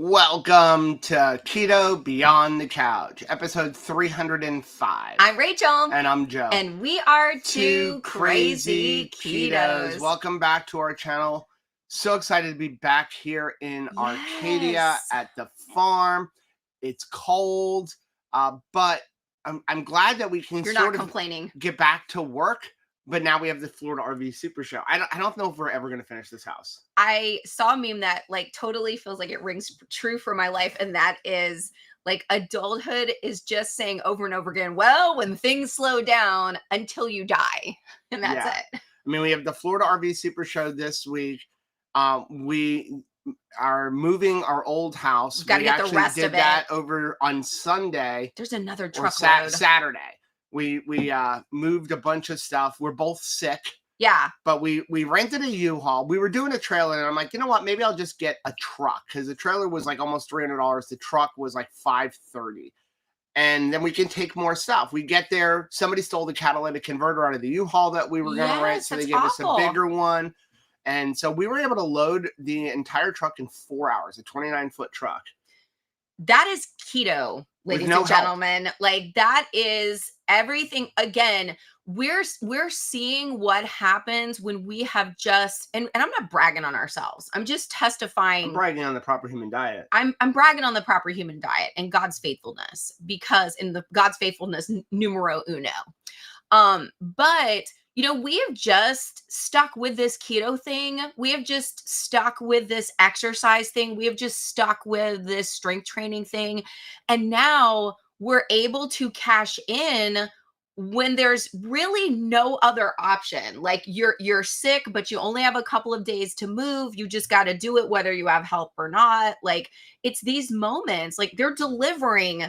Welcome to Keto Beyond the Couch, episode 305. I'm Rachel. And I'm Joe. And we are two crazy ketos. Welcome back to our channel. So excited to be back here in Arcadia at the farm. It's cold, but I'm glad that we can complaining. Get back to work. But now we have the Florida RV Super Show. I don't know if we're ever going to finish this house. I saw a meme that totally feels like it rings true for my life. And that is adulthood is just saying over and over again, well, when things slow down until you die. And that's it. I mean, we have the Florida RV Super Show this week. We are moving our old house. We actually did that over on Sunday. There's another truckload. Saturday. We moved a bunch of stuff. We're both sick. Yeah. But we rented a U-Haul. We were doing a trailer, and I'm like, you know what? Maybe I'll just get a truck because the trailer was like almost $300. The truck was like $530. And then we can take more stuff. We get there. Somebody stole the catalytic converter out of the U-Haul that we were going to rent, so they gave us a bigger one. And so we were able to load the entire truck in 4 hours, a 29-foot truck. That is keto, ladies and gentlemen. That is everything. Again, we're seeing what happens when we have just, and I'm not bragging on ourselves. I'm just testifying. I'm bragging on the proper human diet. I'm bragging on the proper human diet and God's faithfulness, because in the God's faithfulness numero uno. But we have just stuck with this keto thing. We have just stuck with this exercise thing. We have just stuck with this strength training thing. And now we're able to cash in when there's really no other option. Like you're sick, but you only have a couple of days to move. You just got to do it whether you have help or not. It's these moments, they're delivering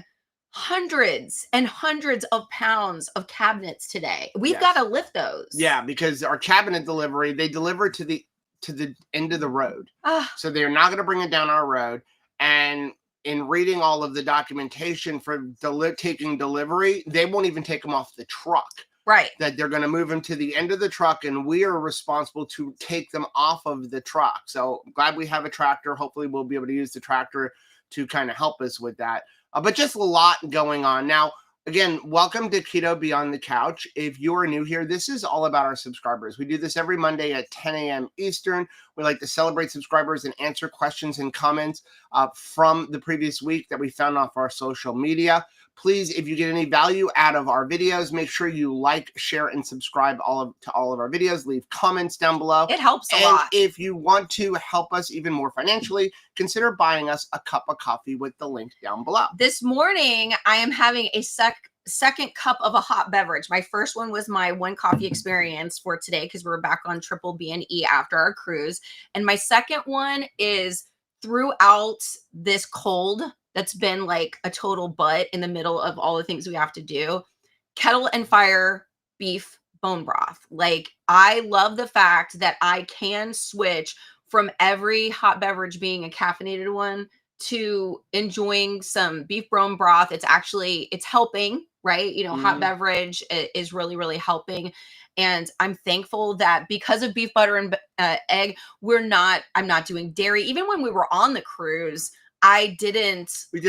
hundreds and hundreds of pounds of cabinets today. We've got to lift those. Yeah, because our cabinet delivery, they deliver to the end of the road. So they're not going to bring it down our road. And in reading all of the documentation for taking delivery, they won't even take them off the truck. Right. That they're going to move them to the end of the truck, and we are responsible to take them off of the truck. So I'm glad we have a tractor. Hopefully we'll be able to use the tractor to kind of help us with that. But just a lot going on. Now, again, welcome to Keto Beyond the Couch. If you're new here, this is all about our subscribers. We do this every Monday at 10 a.m. Eastern. We like to celebrate subscribers and answer questions and comments from the previous week that we found off our social media. Please, if you get any value out of our videos, make sure you like, share, and subscribe to all of our videos. Leave comments down below. It helps a lot. If you want to help us even more financially, consider buying us a cup of coffee with the link down below. This morning, I am having a second cup of a hot beverage. My first one was my one coffee experience for today because we were back on triple B&E after our cruise. And my second one is throughout this cold that's been like a total butt in the middle of all the things we have to do. Kettle and fire beef bone broth. I love the fact that I can switch from every hot beverage being a caffeinated one to enjoying some beef bone broth. It's helping, right? Hot beverage is really, really helping. And I'm thankful that because of beef, butter, and egg, I'm not doing dairy. Even when we were on the cruise, we did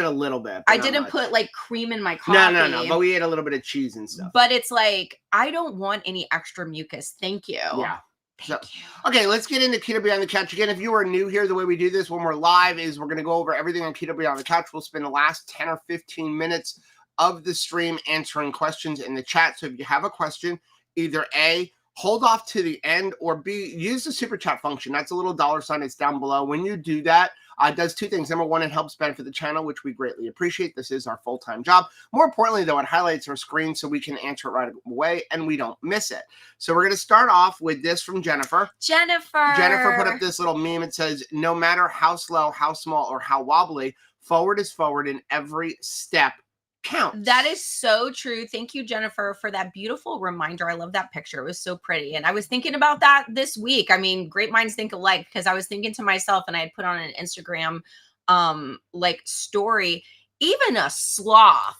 a little bit. I didn't put cream in my coffee. No. But we ate a little bit of cheese and stuff. But it's I don't want any extra mucus. Thank you. Yeah. Thank you. Okay, let's get into Keto Beyond the Couch. Again, if you are new here, the way we do this when we're live is we're going to go over everything on Keto Beyond the Couch. We'll spend the last 10 or 15 minutes of the stream answering questions in the chat. So if you have a question, either A, hold off to the end, or B, use the super chat function. That's a little $sign. It's down below. When you do that, it does two things. Number one, it helps benefit the channel, which we greatly appreciate. This is our full-time job. More importantly, though, it highlights our screen so we can answer it right away and we don't miss it. So we're going to start off with this from Jennifer. Jennifer put up this little meme. It says, no matter how slow, how small, or how wobbly, forward is forward in every step. Counts. That is so true. Thank you, Jennifer, for that beautiful reminder. I love that picture. It was so pretty. And I was thinking about that this week. I mean, great minds think alike, because I was thinking to myself, and I had put on an Instagram story, even a sloth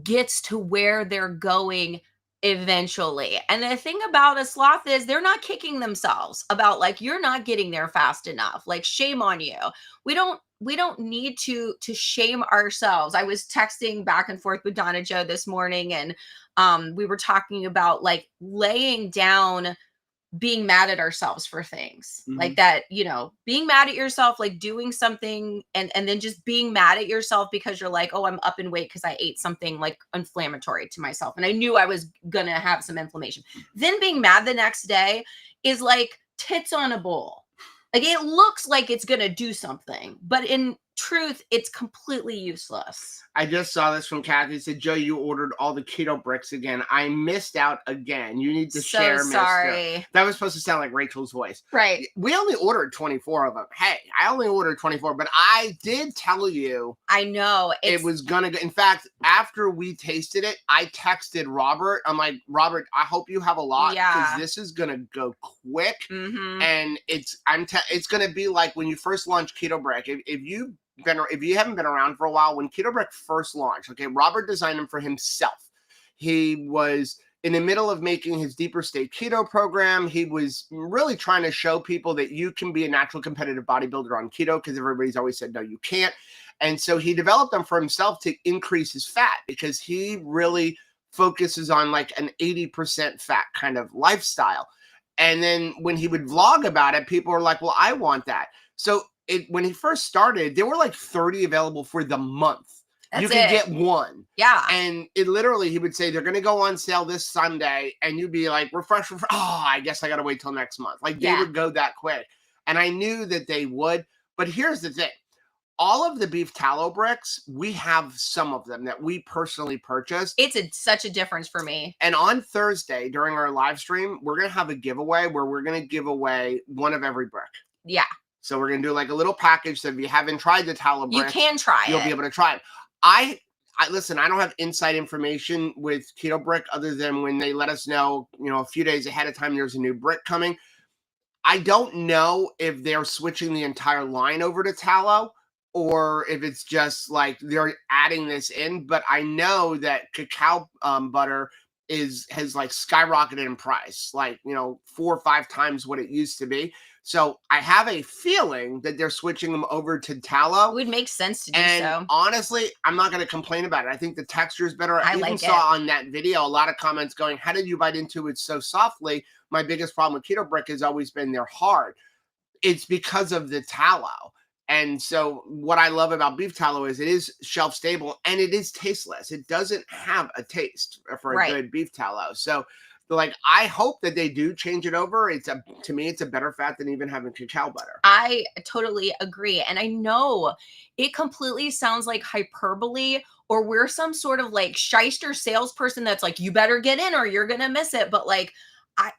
gets to where they're going eventually. And the thing about a sloth is they're not kicking themselves about like you're not getting there fast enough. Like shame on you. We don't need to shame ourselves. I was texting back and forth with Donna Joe this morning, and we were talking about like laying down being mad at ourselves for things like that, being mad at yourself, like doing something and then just being mad at yourself because you're like, oh, I'm up in weight because I ate something like inflammatory to myself. And I knew I was gonna have some inflammation. Then being mad the next day is like tits on a bowl. Like it looks like it's gonna do something, but in truth, it's completely useless. I just saw this from Kathy. It said, Joe, you ordered all the keto bricks again. I missed out again. You need to share, sorry. mister. That was supposed to sound like Rachel's voice. Right. We only ordered 24 of them. Hey, I only ordered 24, but I did tell you. I know. It was going to go. In fact, after we tasted it, I texted Robert. I'm like, Robert, I hope you have a lot because this is going to go quick. And it's going to be like when you first launch Keto Brick. If you haven't been around for a while, when Keto Brick first launched, okay, Robert designed them for himself. He was in the middle of making his deeper state keto program. He was really trying to show people that you can be a natural competitive bodybuilder on keto because everybody's always said, no, you can't. And so he developed them for himself to increase his fat because he really focuses on like an 80% fat kind of lifestyle. And then when he would vlog about it, people were like, well, I want that. So when he first started, there were like 30 available for the month. You could get one. Yeah. And it literally, he would say, they're going to go on sale this Sunday. And you'd be like, refresh. Oh, I guess I got to wait till next month. Like they would go that quick. And I knew that they would. But here's the thing. All of the beef tallow bricks, we have some of them that we personally purchased. It's such a difference for me. And on Thursday during our live stream, we're going to have a giveaway where we're going to give away one of every brick. Yeah. So we're going to do like a little package. So if you haven't tried the tallow brick, you can try you'll be able to try it. I listen, I don't have inside information with Keto Brick other than when they let us know, a few days ahead of time, there's a new brick coming. I don't know if they're switching the entire line over to tallow or if it's just like they're adding this in, but I know that cacao butter has like skyrocketed in price, like, 4 or 5 times what it used to be. So I have a feeling that they're switching them over to tallow. It would make sense to do and so. Honestly, I'm not going to complain about it. I think the texture is better. I even saw on that video a lot of comments going, how did you bite into it so softly? My biggest problem with Keto Brick has always been they're hard. It's because of the tallow. And so what I love about beef tallow is it is shelf stable and it is tasteless. It doesn't have a taste for a good beef tallow. So like, I hope that they do change it over. To me, it's a better fat than even having cacao butter. I totally agree. And I know it completely sounds like hyperbole or we're some sort of like shyster salesperson that's like, you better get in or you're going to miss it. But like,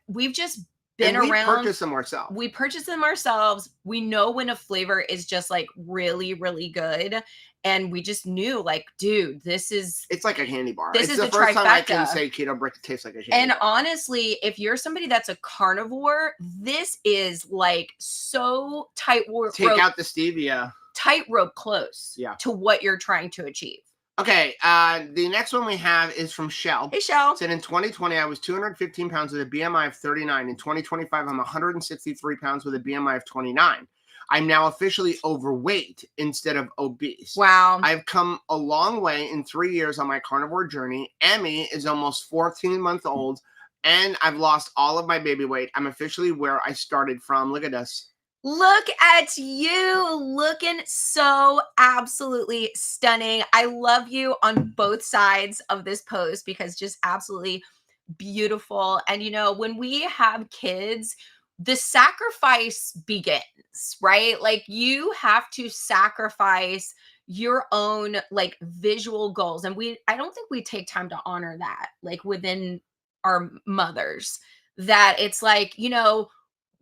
we've just been around. We purchase them ourselves. We purchase them ourselves. We know when a flavor is just like really, really good. And we just knew like, dude, it's like a candy bar. This is the first time I can say Keto Brick tastes like a candy bar. And honestly, if you're somebody that's a carnivore, this is like so tightrope. Take out the stevia. Tightrope close to what you're trying to achieve. Okay, the next one we have is from Shell. Hey, Shell. Said in 2020, I was 215 pounds with a BMI of 39. In 2025, I'm 163 pounds with a BMI of 29. I'm now officially overweight instead of obese. Wow. I've come a long way in 3 years on my carnivore journey. Emmy is almost 14 months old, and I've lost all of my baby weight. I'm officially where I started from. Look at this. Look at you looking so absolutely stunning. I love you on both sides of this post because just absolutely beautiful. And, when we have kids, the sacrifice begins, right? Like you have to sacrifice your own like visual goals. And I don't think we take time to honor that, like within our mothers, that it's like,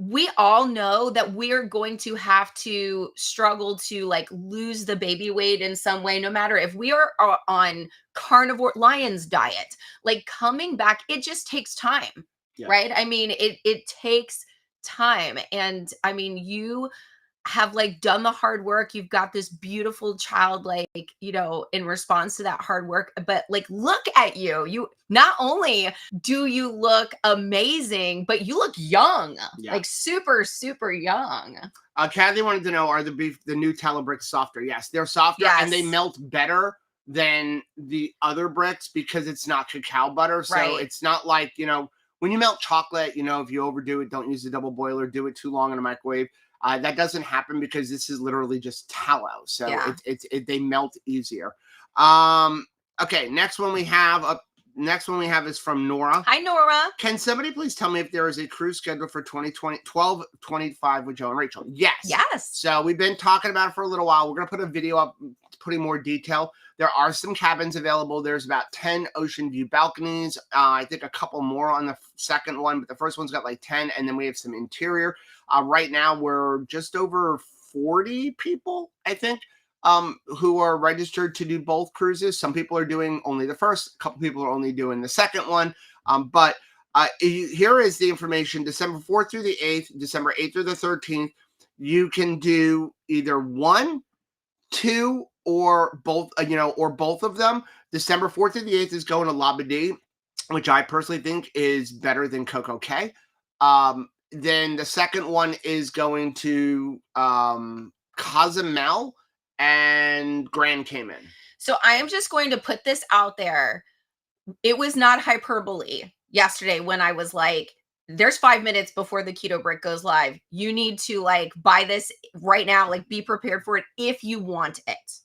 we all know that we're going to have to struggle to like lose the baby weight in some way, no matter if we are on carnivore Lyons diet, like coming back, it just takes time, right? I mean, it takes time. And I mean, you have like done the hard work. You've got this beautiful child, like, you know, in response to that hard work, but like, look at you. You not only do you look amazing, but you look young, like super, super young. Kathy wanted to know, are the Nutella bricks softer? Yes, they're softer and they melt better than the other bricks because it's not cacao butter. So it's not like, you know, when you melt chocolate, you know, if you overdo it, don't use the double boiler, do it too long in a microwave. That doesn't happen because this is literally just tallow. So they melt easier. Okay, next one we have is from Nora. Hi, Nora. Can somebody please tell me if there is a cruise scheduled for 12/25 with Joe and Rachel? Yes. Yes. So we've been talking about it for a little while. We're going to put a video up putting more detail. There are some cabins available. There's about 10 ocean view balconies. I think a couple more on the second one, but the first one's got like 10, and then we have some interior. Right now, we're just over 40 people, I think, who are registered to do both cruises. Some people are doing only the first, a couple people are only doing the second one. But here is the information. December 4th through the 8th, December 8th through the 13th, you can do either 1, 2, or both, or both of them. December 4th through the 8th is going to La Vide, which I personally think is better than Coco Cay. Then the second one is going to Cozumel and Grand Cayman. So I am just going to put this out there. It was not hyperbole yesterday when I was like, there's 5 minutes before the keto brick goes live. You need to like buy this right now, like be prepared for it if you want it.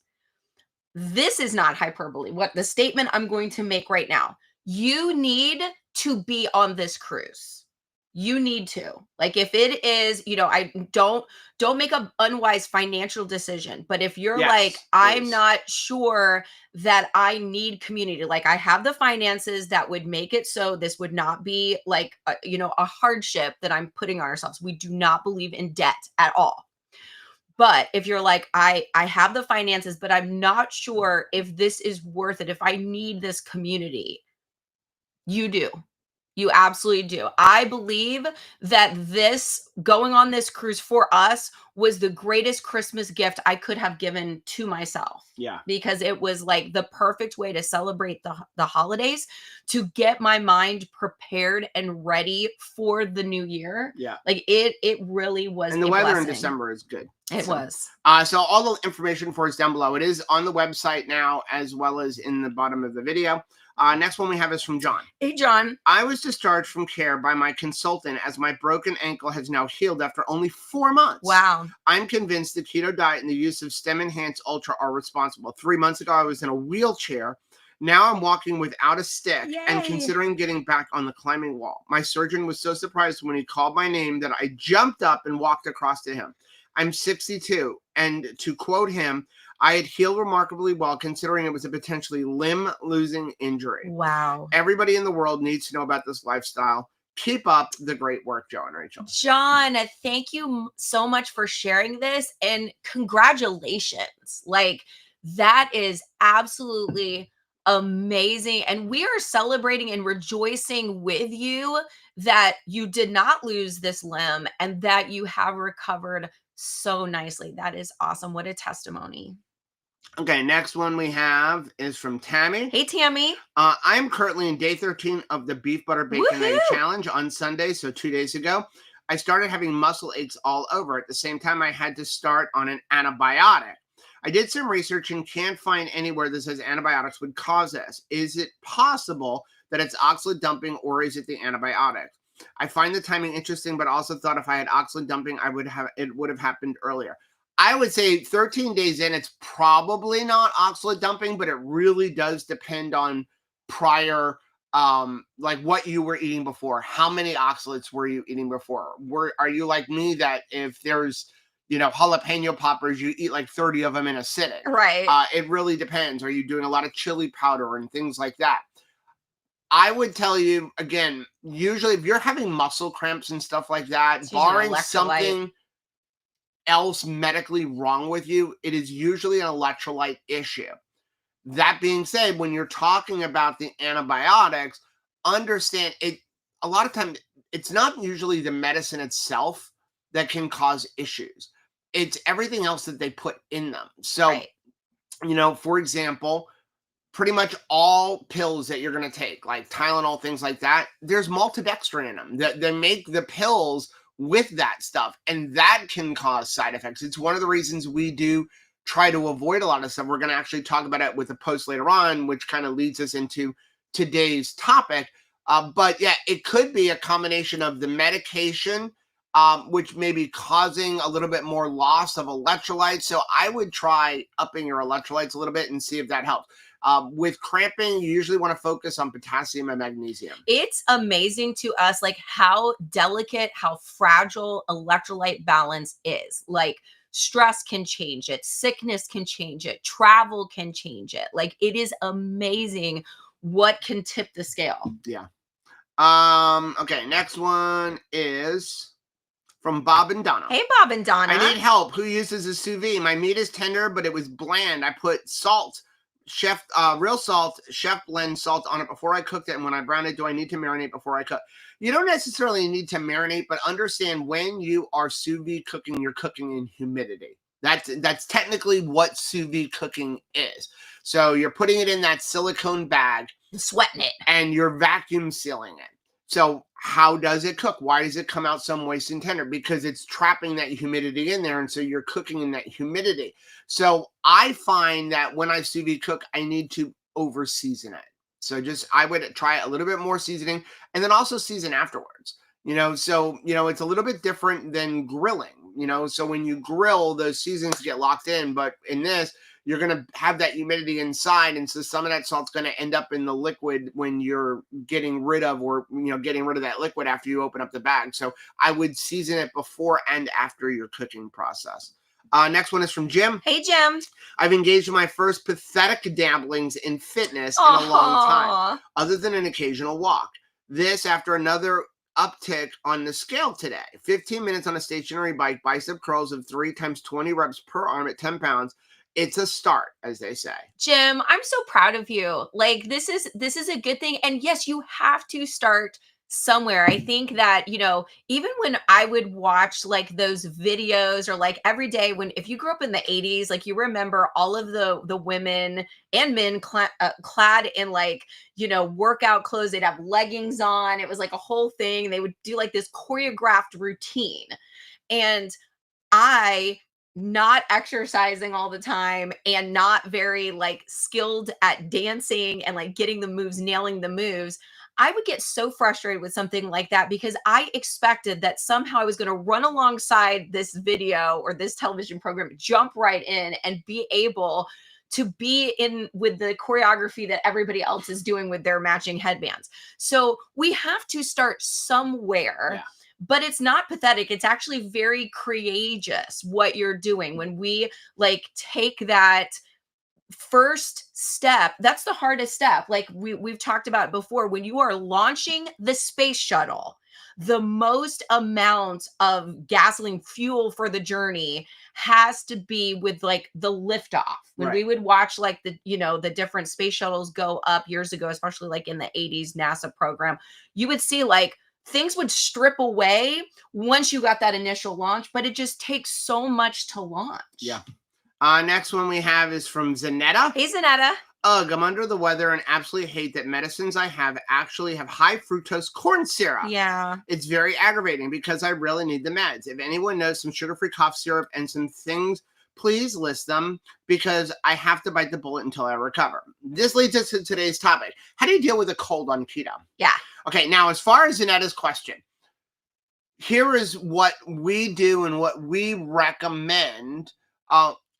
This is not hyperbole. What the statement I'm going to make right now, you need to be on this cruise. You need to, like, if it is, you know, I don't make an unwise financial decision, but if you're like, I'm not sure that I need community, like I have the finances that would make it so this would not be like, a hardship that I'm putting on ourselves. We do not believe in debt at all. But if you're like, I have the finances, but I'm not sure if this is worth it, if I need this community, you do. You absolutely do. I believe that this going on this cruise for us was the greatest Christmas gift I could have given to myself. Yeah. Because it was like the perfect way to celebrate the holidays, to get my mind prepared and ready for the new year. Yeah. Like it really was. And the weather in December is good. It was. So all the information for us down below. It is on the website now, as well as in the bottom of the video. Next one we have is from John. Hey, John. I was discharged from care by my consultant as my broken ankle has now healed after only 4 months. Wow. I'm convinced the keto diet and the use of Stem Enhanced Ultra are responsible. 3 months ago, I was in a wheelchair. Now I'm walking without a stick and considering getting back on the climbing wall. My surgeon was so surprised when he called my name that I jumped up and walked across to him. I'm 62, and to quote him, I had healed remarkably well considering it was a potentially limb-losing injury. Wow. Everybody in the world needs to know about this lifestyle. Keep up the great work, Joe and Rachel. John, thank you so much for sharing this, and congratulations. Like, that is absolutely amazing. And we are celebrating and rejoicing with you that you did not lose this limb and that you have recovered so nicely. That is awesome. What a testimony. Okay, next one we have is from Tammy. Hey, Tammy. I'm currently in day 13 of the Beef Butter Bacon Egg Challenge on Sunday, so 2 days ago. I started having muscle aches all over. At the same time, I had to start on an antibiotic. I did some research and can't find anywhere that says antibiotics would cause this. Is it possible that it's oxalate dumping, or is it the antibiotics? I find the timing interesting, but also thought if I had oxalate dumping, it would have happened earlier. I would say 13 days in, it's probably not oxalate dumping, but it really does depend on prior, like what you were eating before. How many oxalates were you eating before? Are you like me that if there's, jalapeno poppers, you eat like 30 of them in a sitting? Right. It really depends. Are you doing a lot of chili powder and things like that? I would tell you, again, usually if you're having muscle cramps and stuff like that, barring something else medically wrong with you, it is usually an electrolyte issue. That being said, when you're talking about the antibiotics, understand it. A lot of times, it's not usually the medicine itself that can cause issues. it's everything else that they put in them. So, Right. For example, pretty much all pills that you're going to take, like Tylenol, things like that, there's maltodextrin in them. They make the pills with that stuff, and that can cause side effects. It's one of the reasons we do try to avoid a lot of stuff. We're going to actually talk about it with a post later on, which kind of leads us into today's topic. But yeah, it could be a combination of the medication, which may be causing a little bit more loss of electrolytes. So I would try upping your electrolytes a little bit and see if that helps. With cramping, you usually want to focus on potassium and magnesium. It's amazing to us, like how delicate, how fragile electrolyte balance is. Like stress can change it, sickness can change it, travel can change it. Like it is amazing what can tip the scale. Yeah. Okay, next one is from Bob and Donna. Hey, Bob and Donna. I need help. Who uses a sous vide? My meat is tender, but it was bland. I put salt, real salt, chef blend salt on it before I cooked it. And when I brown it, do I need to marinate before I cook? You don't necessarily need to marinate, but understand when you are sous vide cooking, you're cooking in humidity. That's technically what sous vide cooking is. So you're putting it in that silicone bag, sweating it, and you're vacuum sealing it. So how does it cook? Why does it come out so moist and tender? Because it's trapping that humidity in there, and so you're cooking in that humidity. So I find that when I sous vide cook, I need to over season it. So I would try a little bit more seasoning, and then also season afterwards. So it's a little bit different than grilling. So when you grill, those seasonings get locked in, but in this, you're going to have that humidity inside. And so some of that salt's going to end up in the liquid when you're getting rid of that liquid after you open up the bag. So I would season it before and after your cooking process. Next one is from Jim. Hey, Jim. I've engaged in my first pathetic dabblings in fitness in a long time, other than an occasional walk. This after another uptick on the scale today. 15 minutes on a stationary bike, bicep curls of 3 times 20 reps per arm at 10 pounds. It's a start, as they say. Jim, I'm so proud of you. Like this is a good thing. And yes, you have to start somewhere. I think that, even when I would watch like those videos or like every day if you grew up in the 80s, like you remember all of the women and men clad in like, workout clothes. They'd have leggings on. It was like a whole thing. They would do like this choreographed routine. And I, not exercising all the time and not very like skilled at dancing and like getting the moves, nailing the moves, I would get so frustrated with something like that because I expected that somehow I was going to run alongside this video or this television program, jump right in and be able to be in with the choreography that everybody else is doing with their matching headbands. So we have to start somewhere. Yeah. But it's not pathetic. It's actually very courageous what you're doing. When we like take that first step, that's the hardest step. Like we've talked about before, when you are launching the space shuttle, the most amount of gasoline fuel for the journey has to be with like the liftoff. When we would watch like the different space shuttles go up years ago, especially like in the 80s NASA program, you would see like things would strip away once you got that initial launch, but it just takes so much to launch. Yeah. Next one we have is from Zanetta. Hey, Zanetta. Ugh, I'm under the weather and absolutely hate that medicines I have actually have high fructose corn syrup. Yeah. It's very aggravating because I really need the meds. If anyone knows some sugar-free cough syrup and some things, please list them because I have to bite the bullet until I recover. This leads us to today's topic. How do you deal with a cold on keto? Yeah. Okay, now as far as Zanetta's question, here is what we do and what we recommend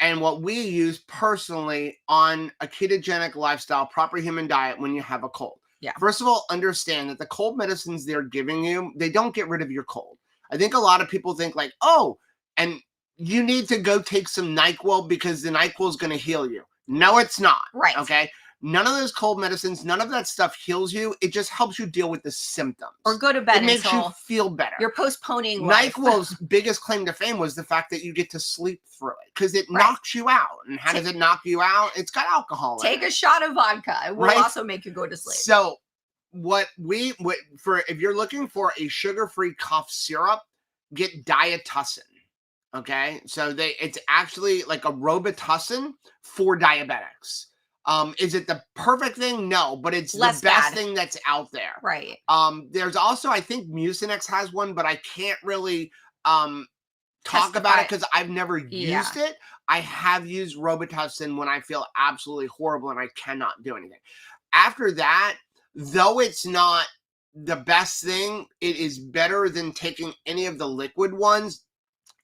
and what we use personally on a ketogenic lifestyle, proper human diet when you have a cold. Yeah. First of all, understand that the cold medicines they're giving you, they don't get rid of your cold. I think a lot of people think like, oh, and you need to go take some NyQuil because the NyQuil is going to heal you. No, it's not. Right. Okay. None of those cold medicines, none of that stuff heals you. It just helps you deal with the symptoms. Or go to bed. It makes you feel better. You're postponing life. NyQuil's biggest claim to fame was the fact that you get to sleep through it because it knocks you out. And how does it knock you out? It's got alcohol in it. Take a shot of vodka. It will also make you go to sleep. So if you're looking for a sugar-free cough syrup, get Diatussin. Okay, so it's actually like a Robitussin for diabetics. Is it the perfect thing? No, but it's Less the best bad. thing that's out there. Right. There's also, I think Mucinex has one, but I can't really talk about Testify. it because I've never Yeah. used it. I have used Robitussin when I feel absolutely horrible and I cannot do anything. After that, though it's not the best thing, it is better than taking any of the liquid ones.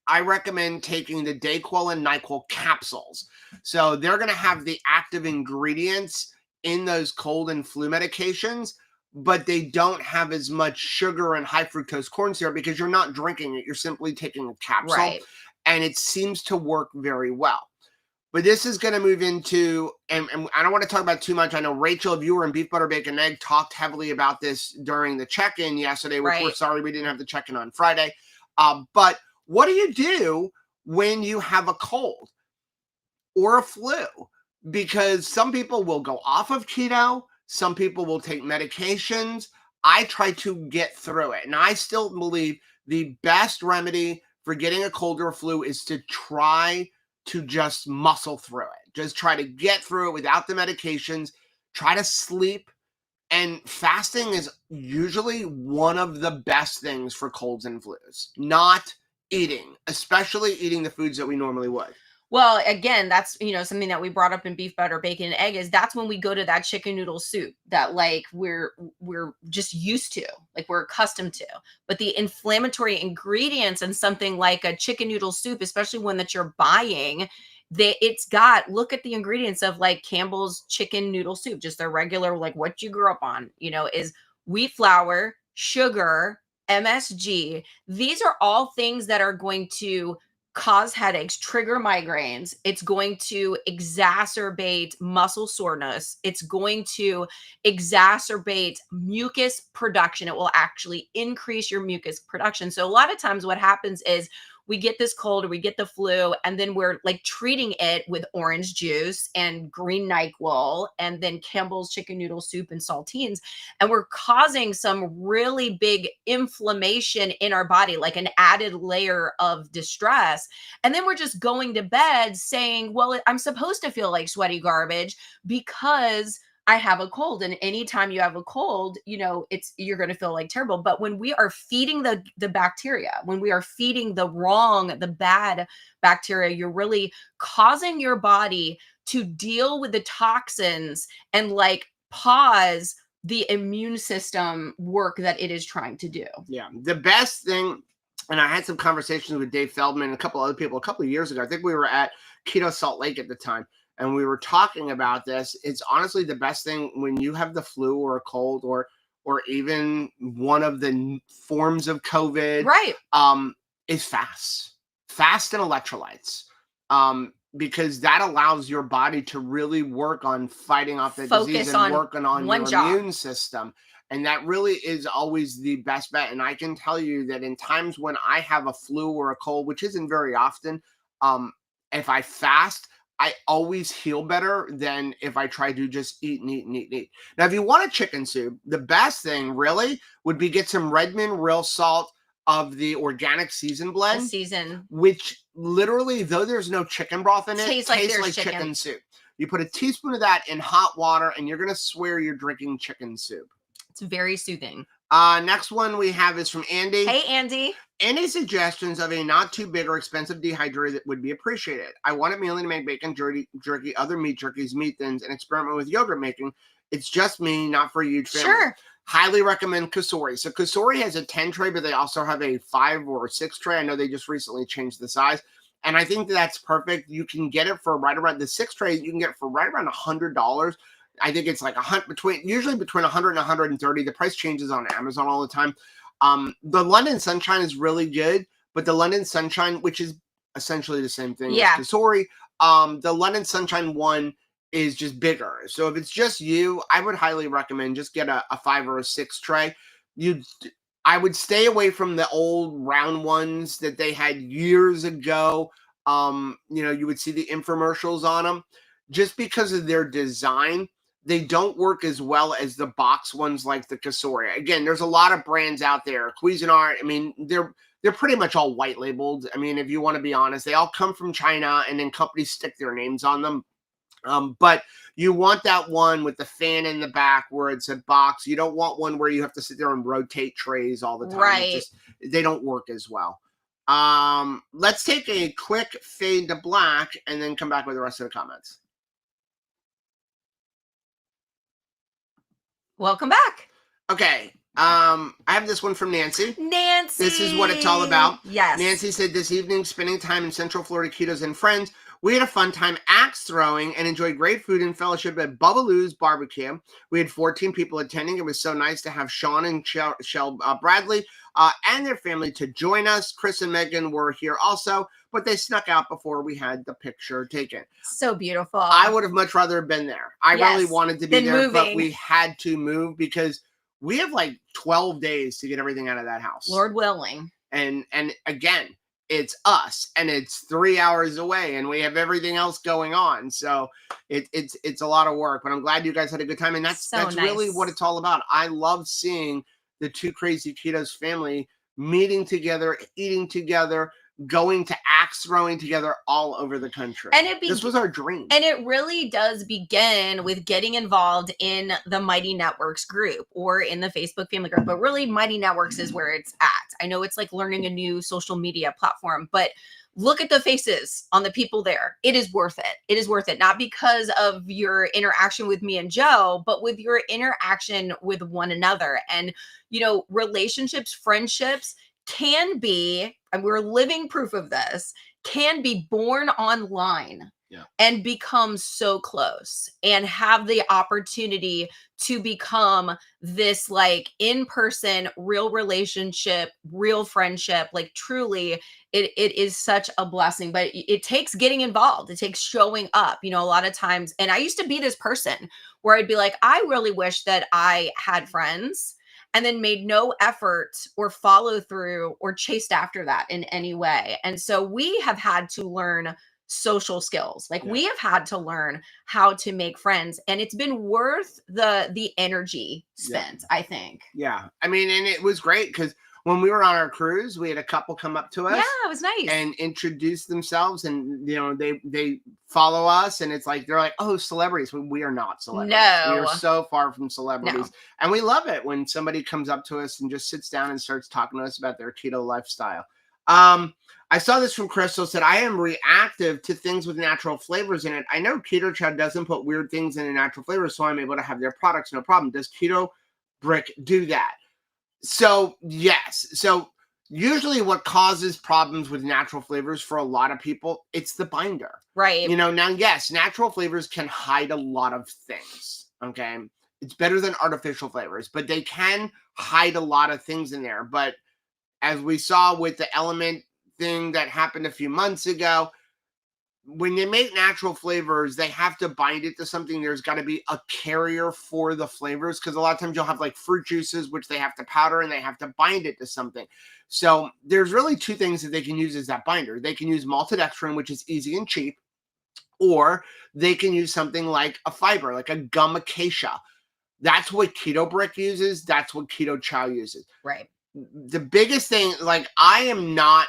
I recommend taking the Dayquil and NyQuil capsules. So they're going to have the active ingredients in those cold and flu medications, but they don't have as much sugar and high fructose corn syrup because you're not drinking it. You're simply taking a capsule, Right. and it seems to work very well. But this is going to move into, and I don't want to talk about too much. I know Rachel, if you were in Beef, Butter, Bacon, Egg, talked heavily about this during the check-in yesterday, which we're Right. sorry we didn't have the check-in on Friday. But what do you do when you have a cold or a flu? Because some people will go off of keto. Some people will take medications. I try to get through it. And I still believe the best remedy for getting a cold or flu is to try to just muscle through it. Just try to get through it without the medications. Try to sleep. And fasting is usually one of the best things for colds and flus, not eating, especially eating the foods that we normally would. Well, again, that's, something that we brought up in Beef, Butter, Bacon, and Egg is that's when we go to that chicken noodle soup that like we're just used to, like we're accustomed to. But the inflammatory ingredients in something like a chicken noodle soup, especially one that you're buying, look at the ingredients of like Campbell's chicken noodle soup, just their regular, like what you grew up on, is wheat flour, sugar, MSG. These are all things that are going to cause headaches, trigger migraines. It's going to exacerbate muscle soreness. It's going to exacerbate mucus production. It will actually increase your mucus production. So a lot of times what happens is we get this cold or we get the flu, and then we're like treating it with orange juice and green NyQuil and then Campbell's chicken noodle soup and saltines. And we're causing some really big inflammation in our body, like an added layer of distress. And then we're just going to bed saying, well, I'm supposed to feel like sweaty garbage because I have a cold. And anytime you have a cold, you're going to feel like terrible. But when we are feeding the bacteria, when we are feeding the bad bacteria, you're really causing your body to deal with the toxins and like pause the immune system work that it is trying to do. Yeah. The best thing, and I had some conversations with Dave Feldman and a couple other people a couple of years ago. I think we were at Keto Salt Lake at the time, and we were talking about this. It's honestly the best thing when you have the flu or a cold or even one of the forms of COVID, right? Is fast and electrolytes. Because that allows your body to really work on fighting off the disease and working on your immune system. And that really is always the best bet. And I can tell you that in times when I have a flu or a cold, which isn't very often, if I fast, I always heal better than if I try to just eat and eat and eat and eat. Now, if you want a chicken soup, the best thing really would be get some Redmond real salt of the organic season blend, which literally, though there's no chicken broth in it, tastes like chicken soup. You put a teaspoon of that in hot water, and you're going to swear you're drinking chicken soup. It's very soothing. Next one we have is from Andy. Hey, Andy. Any suggestions of a not too big or expensive dehydrator that would be appreciated? I wanted mainly to make bacon jerky, other meat jerkies, meat thins, and experiment with yogurt making. It's just me, not for a huge family. Sure. Highly recommend Kasori. So Kasori has a 10 tray, but they also have a 5 or 6 tray. I know they just recently changed the size. And I think that's perfect. You can get it for right around the 6 tray. You can get it for right around $100. I think it's like usually between 100 and 130. The price changes on Amazon all the time. The London Sunshine is really good, but the London Sunshine, which is essentially the same thing as Kasori, the London Sunshine one is just bigger. So if it's just you, I would highly recommend just get a 5 or a 6 tray. I would stay away from the old round ones that they had years ago. You would see the infomercials on them just because of their design. They don't work as well as the box ones like the Kasori. Again, there's a lot of brands out there. Cuisinart, I mean, they're pretty much all white labeled. I mean, if you want to be honest, they all come from China and then companies stick their names on them. But you want that one with the fan in the back where it's a box. You don't want one where you have to sit there and rotate trays all the time. Right. They don't work as well. Let's take a quick fade to black and then come back with the rest of the comments. Welcome back. Okay. I have this one from Nancy. Nancy. This is what it's all about. Yes. Nancy said, this evening, spending time in Central Florida Ketos and friends, we had a fun time axe throwing and enjoyed great food and fellowship at Bubbaloo's Barbecue. We had 14 people attending. It was so nice to have Sean and Shell Bradley and their family to join us. Chris and Megan were here also, but they snuck out before we had the picture taken. So beautiful. I would have much rather been there. I really wanted to be there, but we had to move because we have like 12 days to get everything out of that house. Lord willing. And again, it's us and it's 3 hours away and we have everything else going on. So it's a lot of work, but I'm glad you guys had a good time. And that's really what it's all about. I love seeing the Two Crazy Ketos family meeting together, eating together, going to axe throwing together all over the country. And this was our dream. And it really does begin with getting involved in the Mighty Networks group or in the Facebook family group, but really Mighty Networks is where it's at. I know it's like learning a new social media platform, but look at the faces on the people there. It is worth it. It is worth it. Not because of your interaction with me and Joe, but with your interaction with one another. And, you know, relationships, friendships can be, and we're living proof of this, can be born online and become so close and have the opportunity to become this like in-person real relationship, real friendship. Like truly it is such a blessing, but it takes getting involved. It takes showing up, you know, a lot of times. And I used to be this person where I'd be like, I really wish that I had friends, and then made no effort or follow through or chased after that in any way. And so we have had to learn social skills. Like we have had to learn how to make friends, and it's been worth the energy spent, I think. Yeah. I mean, and it was great because when we were on our cruise, we had a couple come up to us. Yeah, it was nice. And introduce themselves, and you know, they follow us, and it's like they're like, oh, celebrities. We are not celebrities. No. We are so far from celebrities. No. And we love it when somebody comes up to us and just sits down and starts talking to us about their keto lifestyle. I saw this from Crystal, said, I am reactive to things with natural flavors in it. I know Keto Chow doesn't put weird things in a natural flavor, so I'm able to have their products, no problem. Does Keto Brick do that? So, yes. So, usually what causes problems with natural flavors for a lot of people, it's the binder. Right. You know, now, yes, natural flavors can hide a lot of things, okay? It's better than artificial flavors, but they can hide a lot of things in there. But as we saw with the element thing that happened a few months ago, when they make natural flavors, they have to bind it to something. There's got to be a carrier for the flavors, because a lot of times you'll have like fruit juices, which they have to powder and they have to bind it to something. So there's really two things that they can use as that binder. They can use maltodextrin, which is easy and cheap, or they can use something like a fiber, like a gum acacia. That's what Keto Brick uses. That's what Keto Chow uses. Right. The biggest thing, like I'm not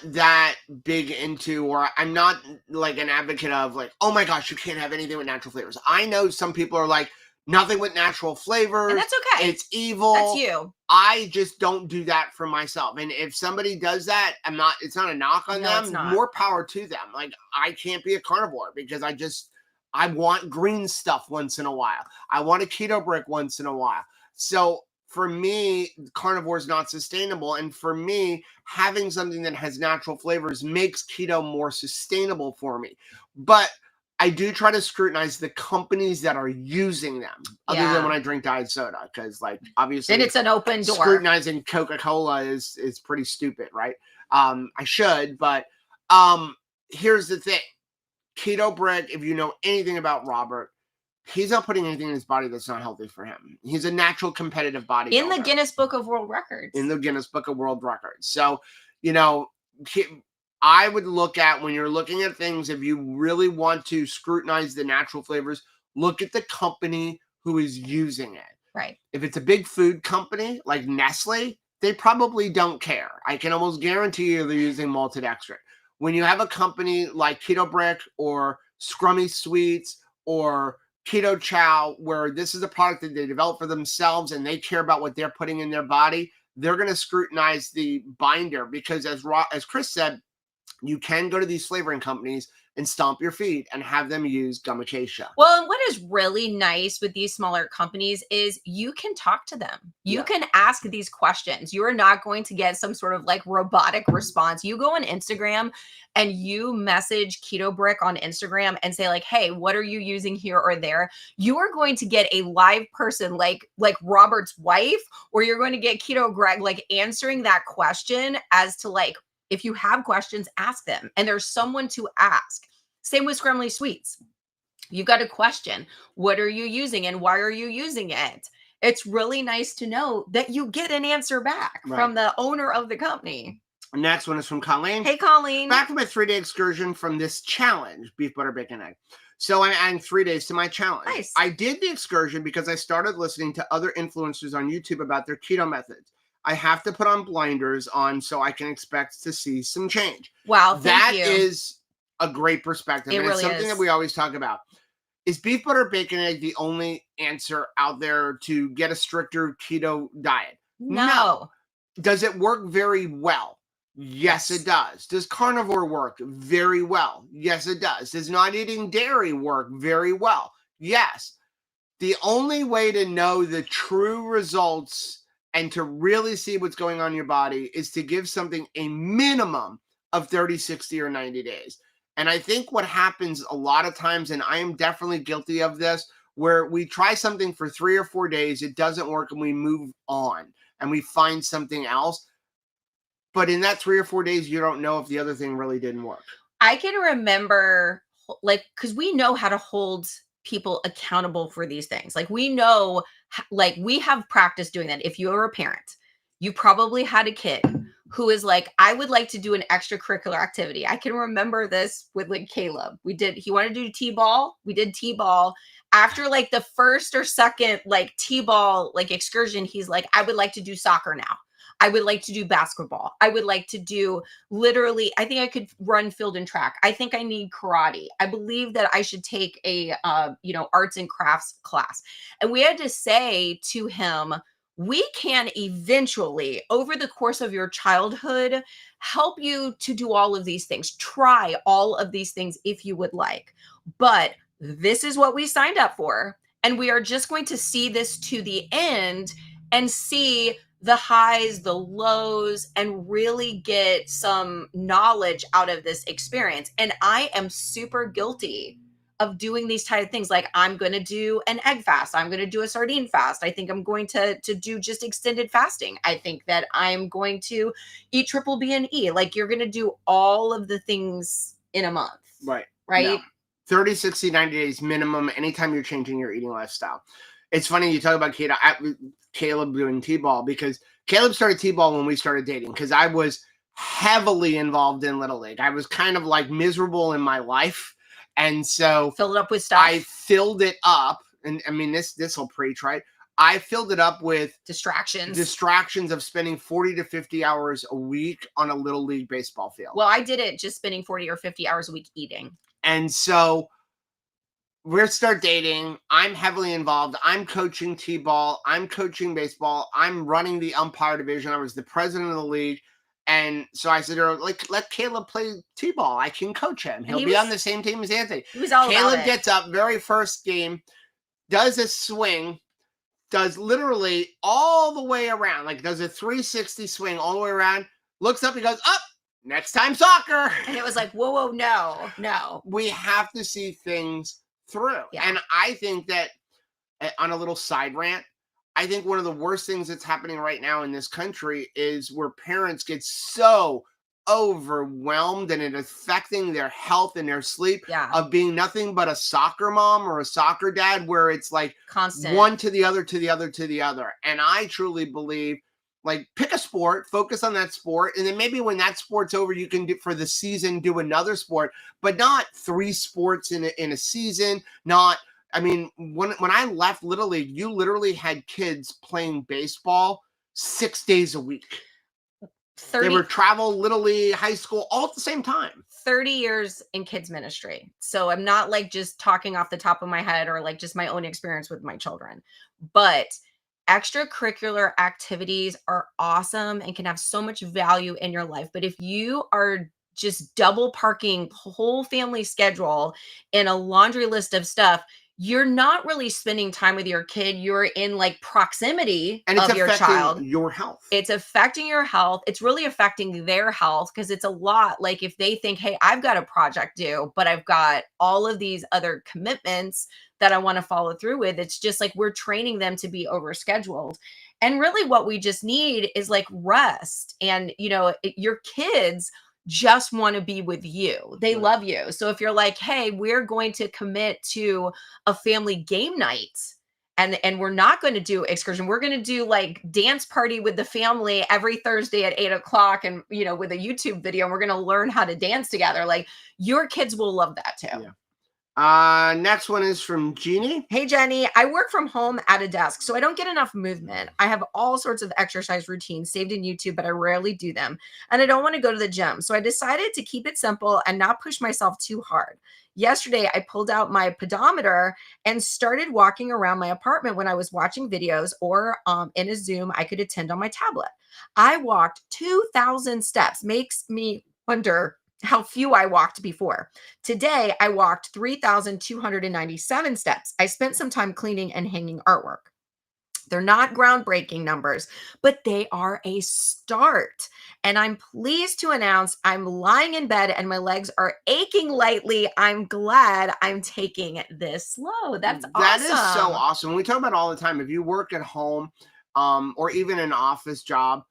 that big into, or I'm not like an advocate of like, oh my gosh, you can't have anything with natural flavors. I know some people are like, nothing with natural flavors. And that's okay. It's evil. That's you. I just don't do that for myself. And if somebody does that, it's not a knock on them. More power to them. Like I can't be a carnivore because I want green stuff once in a while. I want a keto brick once in a while. So for me, carnivore is not sustainable. And for me, having something that has natural flavors makes keto more sustainable for me. But I do try to scrutinize the companies that are using them, other than when I drink diet soda, because like obviously, then it's an open door. Scrutinizing Coca-Cola is pretty stupid, right? I should, but here's the thing: Keto Brick. If you know anything about Robert, he's not putting anything in his body that's not healthy for him. He's a natural competitive bodybuilder. In the Guinness Book of World Records. In the Guinness Book of World Records. So, you know, I would look at, when you're looking at things, if you really want to scrutinize the natural flavors, look at the company who is using it. Right. If it's a big food company like Nestle, they probably don't care. I can almost guarantee you they're using maltodextrin. When you have a company like Keto Brick or Scrummy Sweets or Keto Chow, where this is a product that they develop for themselves and they care about what they're putting in their body, they're going to scrutinize the binder because as Chris said, you can go to these flavoring companies and stomp your feet and have them use gum acacia. Well, and what is really nice with these smaller companies is you can talk to them. You can ask these questions. You are not going to get some sort of like robotic response. You go on Instagram and you message Keto Brick on Instagram and say like, hey, what are you using here or there? You are going to get a live person like Robert's wife, or you're going to get Keto Greg like answering that question as to like, if you have questions, ask them. And there's someone to ask. Same with Scrummy Sweets. You got a question. What are you using and why are you using it? It's really nice to know that you get an answer back from the owner of the company. Next one is from Colleen. Hey, Colleen. Back from a 3-day excursion from this challenge, beef, butter, bacon, egg. So I'm adding 3 days to my challenge. Nice. I did the excursion because I started listening to other influencers on YouTube about their keto methods. I have to put on blinders on so I can expect to see some change. Wow, that is a great perspective. And really it's something that we always talk about. Is beef, butter, bacon, egg the only answer out there to get a stricter keto diet? No. Does it work very well? Yes, it does. Does carnivore work very well? Yes, it does. Does not eating dairy work very well? Yes. The only way to know the true results and to really see what's going on in your body is to give something a minimum of 30, 60, or 90 days. And I think what happens a lot of times, and I am definitely guilty of this, where we try something for 3 or 4 days, it doesn't work, and we move on and we find something else. But in that 3 or 4 days, you don't know if the other thing really didn't work. I can remember, like, because we know how to hold people accountable for these things. Like, we know, like, we have practice doing that. If you're a parent, you probably had a kid who is like, I would like to do an extracurricular activity. I can remember this with like Caleb. He wanted to do T-ball. We did T-ball. After like the first or second like T-ball like excursion, he's like, I would like to do soccer now. I would like to do basketball. I would like to do literally, I think I could run field and track. I think I need karate. I believe that I should take a, arts and crafts class. And we had to say to him, we can eventually, over the course of your childhood, help you to do all of these things. Try all of these things if you would like. But this is what we signed up for. And we are just going to see this to the end and see the highs, the lows, and really get some knowledge out of this experience. And I am super guilty of doing these type of things. Like, I'm going to do an egg fast. I'm going to do a sardine fast. I think I'm going to do just extended fasting. I think that I'm going to eat triple B and E. Like, you're going to do all of the things in a month. Right. Right. No. 30, 60, 90 days minimum anytime you're changing your eating lifestyle. It's funny you talk about keto. Caleb doing T-ball, because Caleb started T-ball when we started dating, because I was heavily involved in Little League. I was kind of like miserable in my life. And so filled it up with stuff. I filled it up. And I mean, this will preach, right? I filled it up with distractions of spending 40 to 50 hours a week on a Little League baseball field. Well, I did it just spending 40 or 50 hours a week eating. And so we're start dating. I'm heavily involved. I'm coaching T-ball. I'm coaching baseball. I'm running the umpire division. I was the president of the league. And so I said, like, let Caleb play T-ball. I can coach him. He'll be on the same team as Anthony. He was all Caleb about it. gets up, very first game, does a swing, does literally all the way around, like does a 360 swing all the way around, looks up, he goes, up, next time soccer. And it was like, whoa, no. We have to see things through. Yeah. And I think that, on a little side rant, I think one of the worst things that's happening right now in this country is where parents get so overwhelmed and it affecting their health and their sleep of being nothing but a soccer mom or a soccer dad, where it's like constant one to the other, to the other, to the other. And I truly believe, like, pick a sport, focus on that sport, and then maybe when that sport's over, you can do for the season, do another sport, but not 3 sports in a season. Not, I mean, when I left Little League, you literally had kids playing baseball 6 days a week. 30, They were travel, Little League, high school, all at the same time. 30 years in kids ministry. So I'm not like just talking off the top of my head or like just my own experience with my children. But extracurricular activities are awesome and can have so much value in your life. But if you are just double parking whole family schedule in a laundry list of stuff, you're not really spending time with your kid. You're in like proximity And it's of your child. affecting your health. It's affecting your health. It's really affecting their health because it's a lot. Like if they think, hey, I've got a project due, but I've got all of these other commitments that I want to follow through with. It's just like we're training them to be overscheduled. And really what we just need is like rest. And, your kids just want to be with you. They Right. love you. So if you're like, hey, we're going to commit to a family game night, and we're not going to do excursion. We're going to do like dance party with the family every Thursday at 8:00 and, with a YouTube video, and we're going to learn how to dance together. Like your kids will love that too. Yeah. Next one is from Jeannie. Hey, Jenny, I work from home at a desk, so I don't get enough movement. I have all sorts of exercise routines saved in YouTube, but I rarely do them. And I don't want to go to the gym. So I decided to keep it simple and not push myself too hard. Yesterday, I pulled out my pedometer and started walking around my apartment when I was watching videos or in a Zoom I could attend on my tablet. I walked 2,000 steps. Makes me wonder how few I walked before. Today, I walked 3,297 steps. I spent some time cleaning and hanging artwork. They're not groundbreaking numbers, but they are a start. And I'm pleased to announce I'm lying in bed and my legs are aching lightly. I'm glad I'm taking this slow. That's awesome. That is so awesome. We talk about it all the time. If you work at home or even an office job,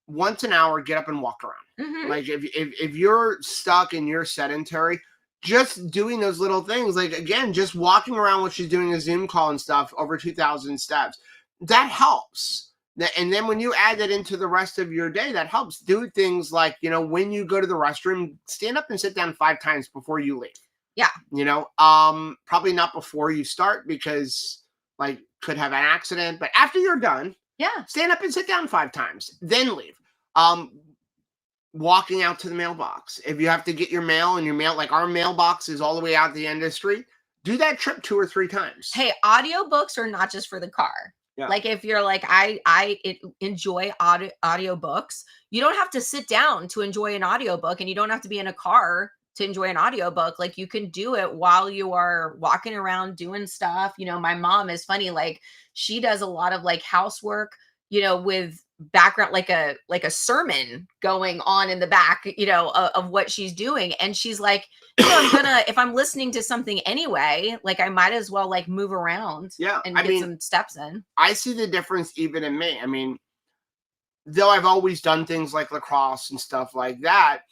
once an hour, get up and walk around. Mhm. Like if you're stuck and you're sedentary, just doing those little things, like again, just walking around what she's doing a Zoom call and stuff, over 2,000 steps, that helps. And then when you add that into the rest of your day, that helps. Do things like, when you go to the restroom, stand up and sit down 5 times before you leave. Yeah. Probably not before you start because like could have an accident, but after you're done, Yeah. stand up and sit down 5 times, then leave. Walking out to the mailbox. If you have to get your mail and your mail, like our mailbox is all the way out the end of the street, do that trip 2 or 3 times. Hey, audiobooks are not just for the car. Yeah. Like if you're like, I enjoy audiobooks, you don't have to sit down to enjoy an audiobook, and you don't have to be in a car to enjoy an audiobook. Like you can do it while you are walking around doing stuff. My mom is funny. Like she does a lot of like housework, with background, like a sermon going on in the back, of what she's doing. And she's like, if I'm listening to something anyway, like I might as well like move around and get some steps in. I see the difference even in me. I mean, though I've always done things like lacrosse and stuff like that,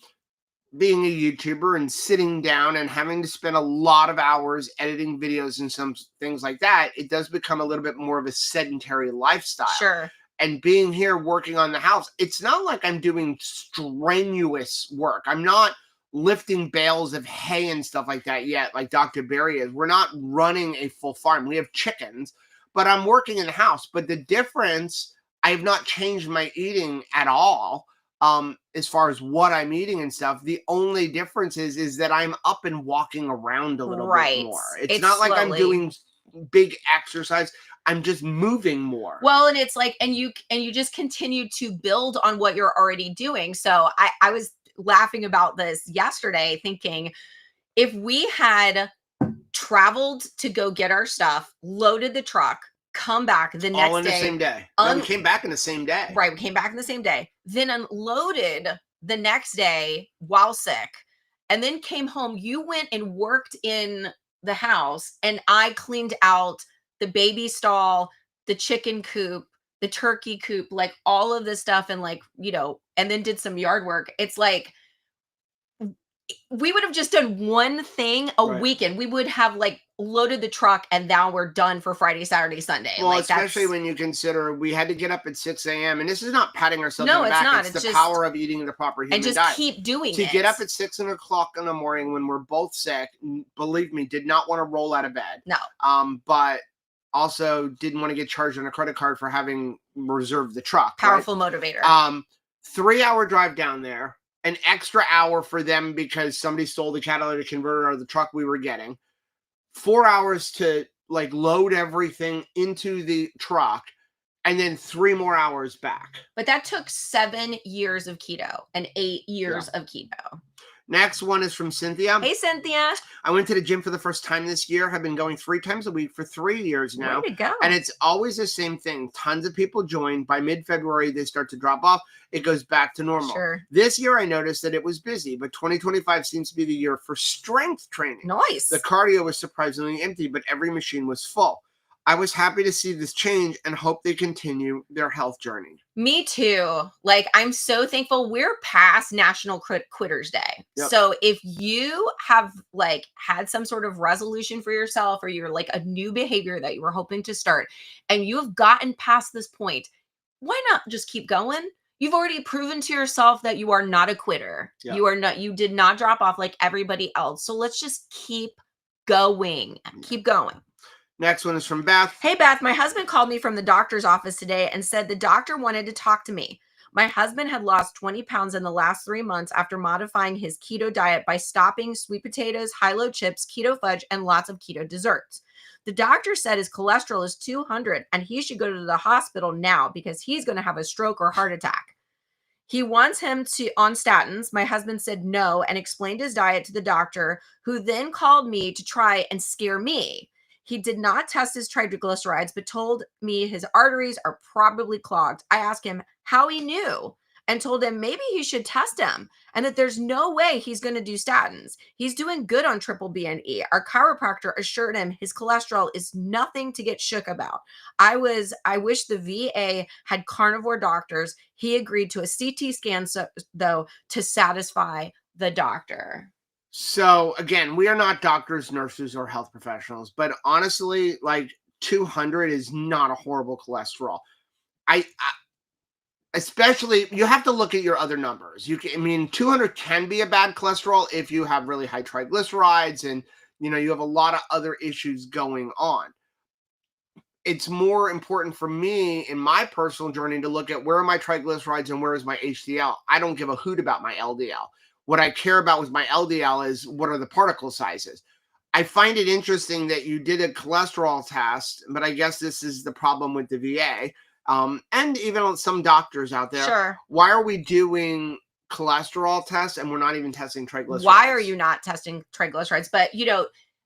being a YouTuber and sitting down and having to spend a lot of hours editing videos and some things like that, it does become a little bit more of a sedentary lifestyle. Sure. And being here working on the house, it's not like I'm doing strenuous work. I'm not lifting bales of hay and stuff like that yet, like Dr. Barry is. We're not running a full farm. We have chickens, but I'm working in the house. But the difference, I have not changed my eating at all. As far as what I'm eating and stuff, the only difference is that I'm up and walking around a little bit more. It's not like I'm doing big exercise. I'm just moving more. Well, and it's like, and you just continue to build on what you're already doing. So I was laughing about this yesterday, thinking if we had traveled to go get our stuff, loaded the truck, come back the next day. All in the same day. We came back in the same day. Right. We came back in the same day, then unloaded the next day while sick, and then came home. You went and worked in the house, and I cleaned out the baby stall, the chicken coop, the turkey coop, like all of this stuff. And like, and then did some yard work. It's like, we would have just done one thing a weekend. We would have like loaded the truck and now we're done for Friday, Saturday, Sunday. Well, like, especially when you consider we had to get up at 6 a.m. And this is not patting ourselves on the back. Not. It's the just, power of eating the proper human diet. And just keep doing it. To get up at 6 o'clock in the morning when we're both sick, believe me, did not want to roll out of bed. No. But also didn't want to get charged on a credit card for having reserved the truck. Powerful motivator. 3-hour drive down there, an extra hour for them because somebody stole the catalytic converter of the truck we were getting, 4 hours to like load everything into the truck, and then 3 more hours back. But that took 7 years of keto and 8 years of keto. Next one is from Cynthia. Hey, Cynthia. I went to the gym for the first time this year. Have been going 3 times a week for 3 years now. Way to go. And it's always the same thing. Tons of people join. By mid-February, they start to drop off. It goes back to normal. Sure. This year, I noticed that it was busy, but 2025 seems to be the year for strength training. Nice. The cardio was surprisingly empty, but every machine was full. I was happy to see this change and hope they continue their health journey. Me too. Like, I'm so thankful we're past National Quitters Day. Yep. So if you have like had some sort of resolution for yourself, or you're like a new behavior that you were hoping to start and you have gotten past this point, why not just keep going? You've already proven to yourself that you are not a quitter. Yep. You did not drop off like everybody else. So let's just keep going. Keep going. Next one is from Beth. Hey, Beth, my husband called me from the doctor's office today and said the doctor wanted to talk to me. My husband had lost 20 pounds in the last 3 months after modifying his keto diet by stopping sweet potatoes, high-low chips, keto fudge, and lots of keto desserts. The doctor said his cholesterol is 200 and he should go to the hospital now because he's going to have a stroke or heart attack. He wants him on statins. My husband said no and explained his diet to the doctor, who then called me to try and scare me. He did not test his triglycerides, but told me his arteries are probably clogged. I asked him how he knew and told him maybe he should test him and that there's no way he's going to do statins. He's doing good on triple B and E. Our chiropractor assured him his cholesterol is nothing to get shook about. I wish the VA had carnivore doctors. He agreed to a CT scan, though, to satisfy the doctor. So again, we are not doctors, nurses, or health professionals, but honestly, like 200 is not a horrible cholesterol. Especially, you have to look at your other numbers. 200 can be a bad cholesterol if you have really high triglycerides and, you have a lot of other issues going on. It's more important for me in my personal journey to look at where are my triglycerides and where is my HDL. I don't give a hoot about my LDL. What I care about with my LDL is what are the particle sizes. I find it interesting that you did a cholesterol test, but I guess this is the problem with the VA. And even some doctors out there. Sure. Why are we doing cholesterol tests and we're not even testing triglycerides? Why are you not testing triglycerides? But,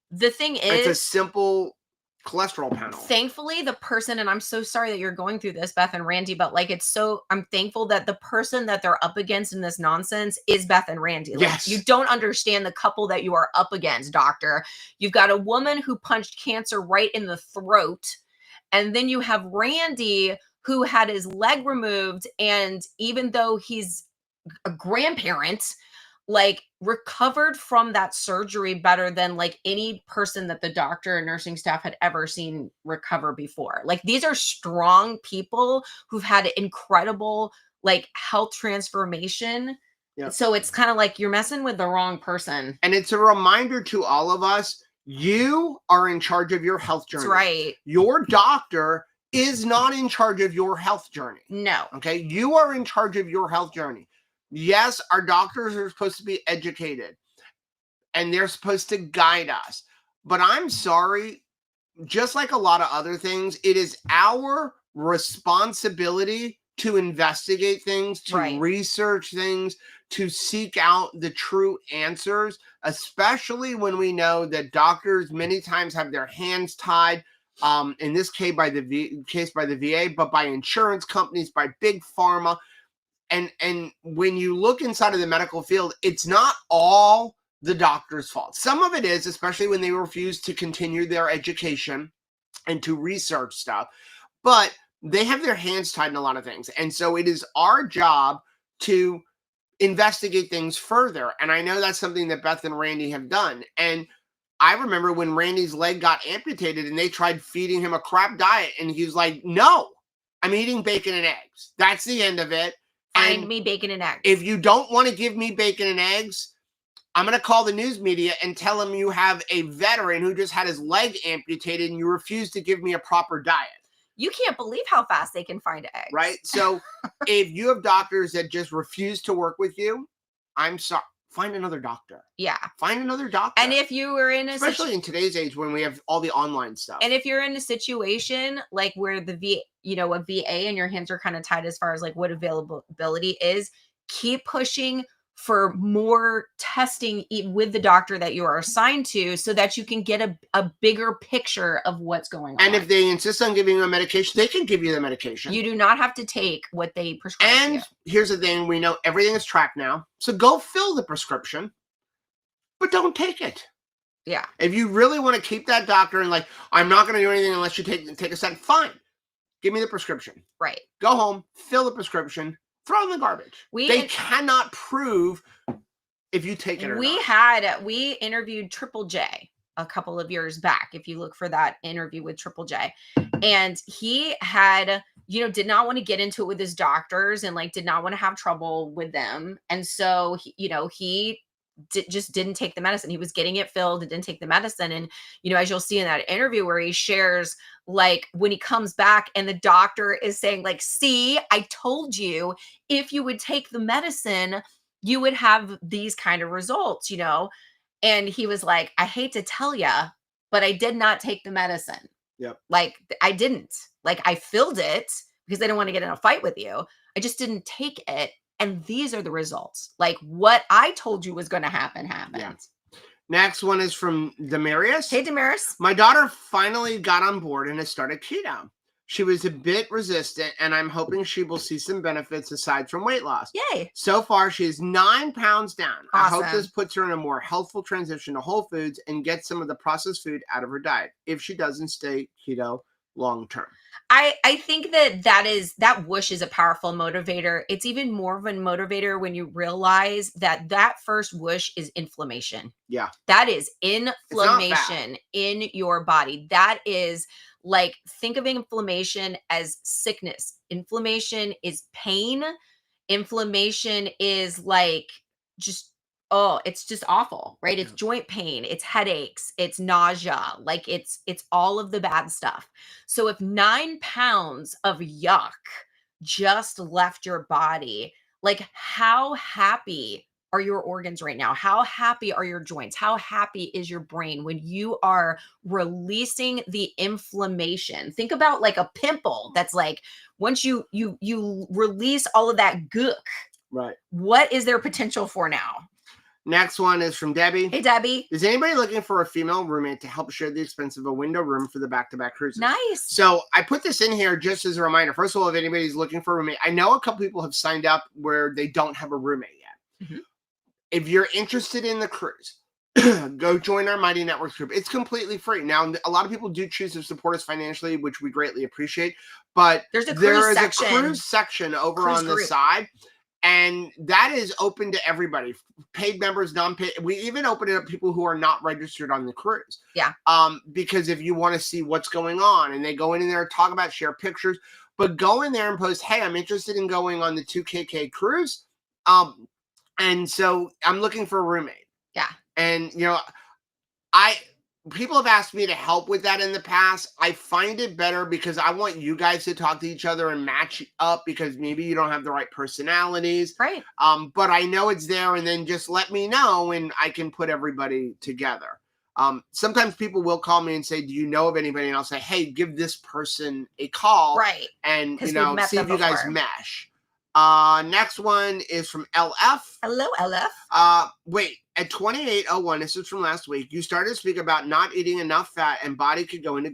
the thing is, it's a simple cholesterol panel. Thankfully, the person, and I'm so sorry that you're going through this, Beth and Randy, but I'm thankful that the person that they're up against in this nonsense is Beth and Randy. Yes. You don't understand the couple that you are up against, doctor. You've got a woman who punched cancer right in the throat. And then you have Randy, who had his leg removed. And even though he's a grandparent, recovered from that surgery better than any person that the doctor and nursing staff had ever seen recover before. These are strong people who've had incredible health transformation. Yep. So it's kind of you're messing with the wrong person. And it's a reminder to all of us, you are in charge of your health journey. That's right. Your doctor is not in charge of your health journey. No. Okay. You are in charge of your health journey. Yes, our doctors are supposed to be educated and they're supposed to guide us. But I'm sorry, just like a lot of other things, it is our responsibility to investigate things, to research things, to seek out the true answers, especially when we know that doctors many times have their hands tied, in this case by the VA, but by insurance companies, by big pharma. And when you look inside of the medical field, it's not all the doctor's fault. Some of it is, especially when they refuse to continue their education and to research stuff. But they have their hands tied in a lot of things. And so it is our job to investigate things further. And I know that's something that Beth and Randy have done. And I remember when Randy's leg got amputated and they tried feeding him a crap diet. And he was like, no, I'm eating bacon and eggs. That's the end of it. Find me bacon and eggs. If you don't want to give me bacon and eggs, I'm going to call the news media and tell them you have a veteran who just had his leg amputated and you refuse to give me a proper diet. You can't believe how fast they can find eggs. Right? So if you have doctors that just refuse to work with you, I'm sorry. Find another doctor. Yeah. Find another doctor. And if you were in especially in today's age when we have all the online stuff. And if you're in a situation like where a VA and your hands are kind of tied as far as like what availability is, keep pushing for more testing with the doctor that you are assigned to so that you can get a bigger picture of what's going on. And if they insist on giving you a medication, they can give you the medication. You do not have to take what they prescribe. And here's the thing, we know everything is tracked now. So go fill the prescription, but don't take it. Yeah. If you really want to keep that doctor and like, I'm not going to do anything unless you take a set, fine. Give me the prescription. Right. Go home, fill the prescription, throw in the garbage. They cannot prove if you take it or not. We interviewed Triple J a couple of years back. If you look for that interview with Triple J, and he had, did not want to get into it with his doctors and like did not want to have trouble with them. And so, he just didn't take the medicine. He was getting it filled and didn't take the medicine. And, as you'll see in that interview where he shares, like when he comes back and the doctor is saying like, see, I told you if you would take the medicine, you would have these kind of results, And he was like, I hate to tell you, but I did not take the medicine. Yep. Like I didn't. Like I filled it because I didn't want to get in a fight with you. I just didn't take it. And these are the results. Like what I told you was going to happen happened. Yeah. Next one is from Demarius. Hey, Demarius. My daughter finally got on board and has started keto. She was a bit resistant, and I'm hoping she will see some benefits aside from weight loss. Yay. So far, she is 9 pounds down. Awesome. I hope this puts her in a more healthful transition to whole foods and gets some of the processed food out of her diet if she doesn't stay keto long term. I think that whoosh is a powerful motivator. It's even more of a motivator when you realize that first whoosh is inflammation. Yeah. That is inflammation in your body. That is like, think of inflammation as sickness. Inflammation is pain. Inflammation is like it's just awful, right? It's joint pain, it's headaches, it's nausea, like it's all of the bad stuff. So if 9 pounds of yuck just left your body, like how happy are your organs right now? How happy are your joints? How happy is your brain when you are releasing the inflammation? Think about like a pimple that's like, once you release all of that gook, right? What is their potential for now? Next one is from Debbie. Hey, Debbie. Is anybody looking for a female roommate to help share the expense of a window room for the back-to-back cruises? Nice. So I put this in here just as a reminder. First of all, if anybody's looking for a roommate, I know a couple people have signed up where they don't have a roommate yet. Mm-hmm. If you're interested in the cruise, go join our Mighty Networks group. It's completely free. Now, a lot of people do choose to support us financially, which we greatly appreciate. But there is a cruise section over on the side. And that is open to everybody, paid members, non-paid. We even open it up to people who are not registered on the cruise. Yeah. Because if you want to see what's going on, and they go in there, talk about, share pictures, but go in there and post, hey, I'm interested in going on the 2KK cruise. And so I'm looking for a roommate. Yeah. And, people have asked me to help with that in the past. I find it better because I want you guys to talk to each other and match up because maybe you don't have the right personalities. Right. But I know it's there, and then just let me know and I can put everybody together. Sometimes people will call me and say, do you know of anybody? And I'll say, hey, give this person a call. Right. And, see if you guys mesh. Next one is from LF. Hello, LF. Wait, at 28:01, this is from last week, you started to speak about not eating enough fat and body could go into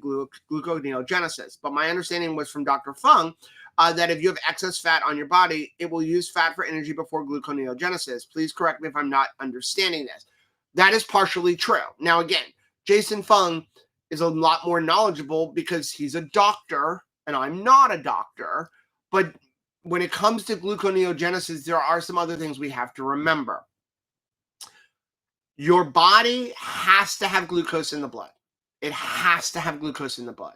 gluconeogenesis. But my understanding was from Dr. Fung that if you have excess fat on your body, it will use fat for energy before gluconeogenesis. Please correct me if I'm not understanding this. That is partially true. Now, again, Jason Fung is a lot more knowledgeable because he's a doctor and I'm not a doctor. But when it comes to gluconeogenesis, there are some other things we have to remember. Your body has to have glucose in the blood. It has to have glucose in the blood.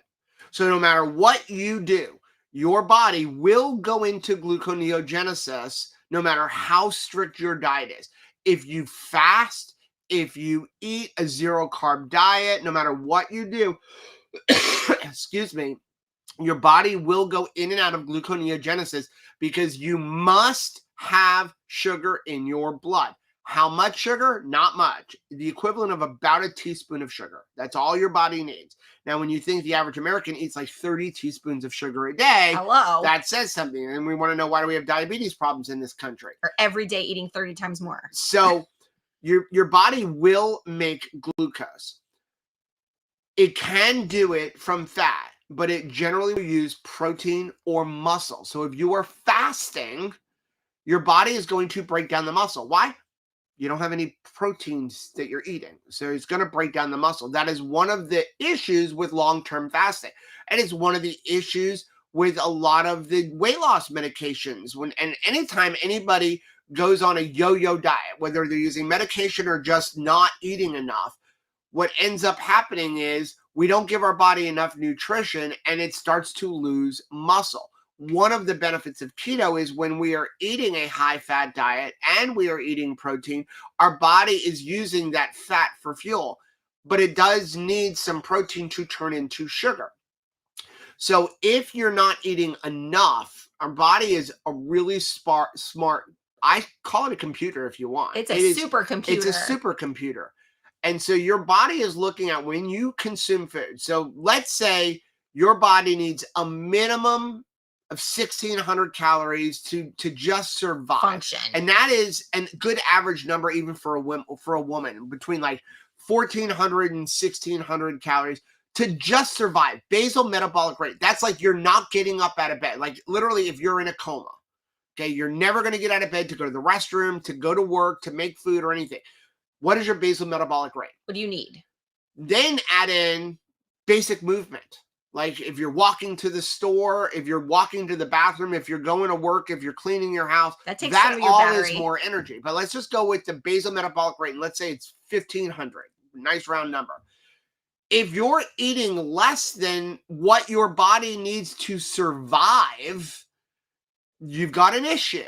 So no matter what you do, your body will go into gluconeogenesis no matter how strict your diet is. If you fast, if you eat a zero carb diet, no matter what you do, excuse me, your body will go in and out of gluconeogenesis because you must have sugar in your blood. How much sugar? Not much. The equivalent of about a teaspoon of sugar. That's all your body needs. Now, when you think the average American eats like 30 teaspoons of sugar a day, Hello. that says something. And we want to know, why do we have diabetes problems in this country? Or every day eating 30 times more. So your body will make glucose. It can do it from fat, but it generally will use protein or muscle. So if you are fasting, your body is going to break down the muscle. Why? You don't have any proteins that you're eating. So it's going to break down the muscle. That is one of the issues with long-term fasting. And it's one of the issues with a lot of the weight loss medications. And anytime anybody goes on a yo-yo diet, whether they're using medication or just not eating enough, what ends up happening is we don't give our body enough nutrition and it starts to lose muscle. One of the benefits of keto is when we are eating a high-fat diet and we are eating protein, our body is using that fat for fuel, but it does need some protein to turn into sugar. So if you're not eating enough, our body is a really smart, I call it a computer if you want. It's a supercomputer. It's a supercomputer. And so your body is looking at when you consume food. So let's say your body needs a minimum of 1,600 calories to just survive. Function. And that is a good average number even for a woman, between like 1,400 and 1,600 calories to just survive. Basal metabolic rate. That's like you're not getting up out of bed. Like literally if you're in a coma, okay, you're never going to get out of bed to go to the restroom, to go to work, to make food or anything. What is your basal metabolic rate? What do you need? Then add in basic movement. Like if you're walking to the store, if you're walking to the bathroom, if you're going to work, if you're cleaning your house, that takes some of your all battery. Is more energy. But let's just go with the basal metabolic rate. And let's say it's 1,500. Nice round number. If you're eating less than what your body needs to survive, you've got an issue.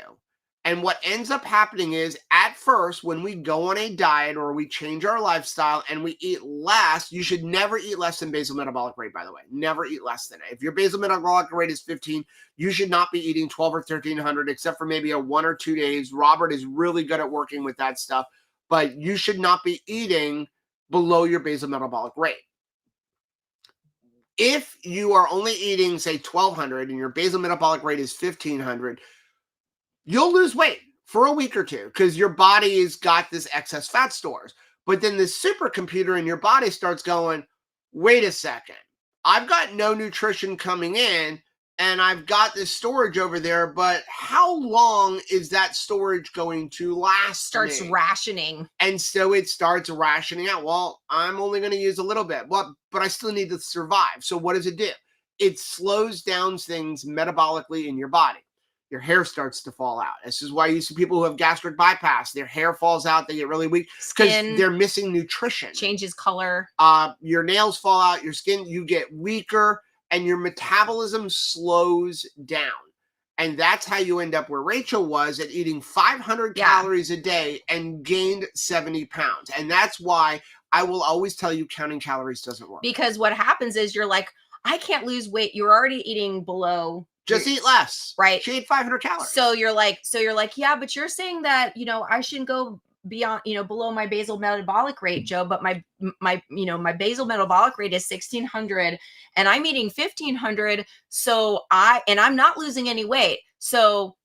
And what ends up happening is, at first, when we go on a diet or we change our lifestyle and we eat less, you should never eat less than basal metabolic rate, by the way. Never eat less than it. If your basal metabolic rate is 15, you should not be eating 12 or 1,300, except for maybe a 1 or 2 days. Robert is really good at working with that stuff. But you should not be eating below your basal metabolic rate. If you are only eating, say, 1,200 and your basal metabolic rate is 1,500, you'll lose weight for a week or two because your body has got this excess fat stores. But then the supercomputer in your body starts going, wait a second, I've got no nutrition coming in and I've got this storage over there, but how long is that storage going to last? Starts rationing. And so it starts rationing out. Well, I'm only going to use a little bit, but I still need to survive. So what does it do? It slows down things metabolically in your body. Your hair starts to fall out. This is why you see people who have gastric bypass, their hair falls out, they get really weak because they're missing nutrition. Changes color. Your nails fall out, your skin, you get weaker, and your metabolism slows down. And that's how you end up where Rachel was at eating 500 calories a day and gained 70 pounds. And that's why I will always tell you counting calories doesn't work. Because what happens is you're like, I can't lose weight. You're already eating below. Just eat less. Right. She ate 500 calories. So you're like, yeah, but you're saying that, I shouldn't go beyond, below my basal metabolic rate, Joe, but my basal metabolic rate is 1,600 and I'm eating 1,500. So I'm not losing any weight. So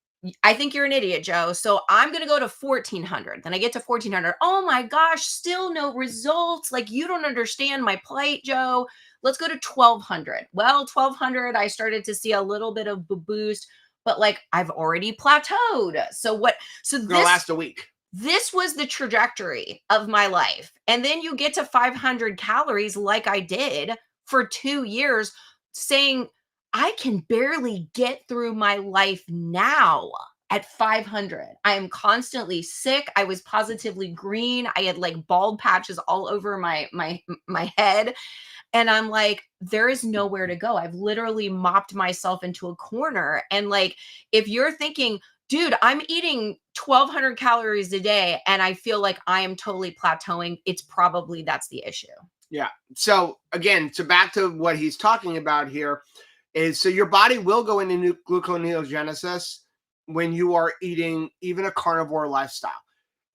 I think you're an idiot, Joe. So I'm going to go to 1,400. Then I get to 1,400. Oh my gosh, still no results. Like, you don't understand my plight, Joe. Let's go to 1,200. Well, 1,200, I started to see a little bit of a boost, but like I've already plateaued. So this gonna last a week. This was the trajectory of my life. And then you get to 500 calories like I did for 2 years, saying I can barely get through my life now at 500. I am constantly sick. I was positively green. I had like bald patches all over my head. And I'm like, there is nowhere to go. I've literally mopped myself into a corner. And like, if you're thinking dude, I'm eating 1,200 calories a day and I feel like I am totally plateauing, it's probably that's the issue. Yeah. So again, so back to what he's talking about here is, so your body will go into gluconeogenesis when you are eating even a carnivore lifestyle.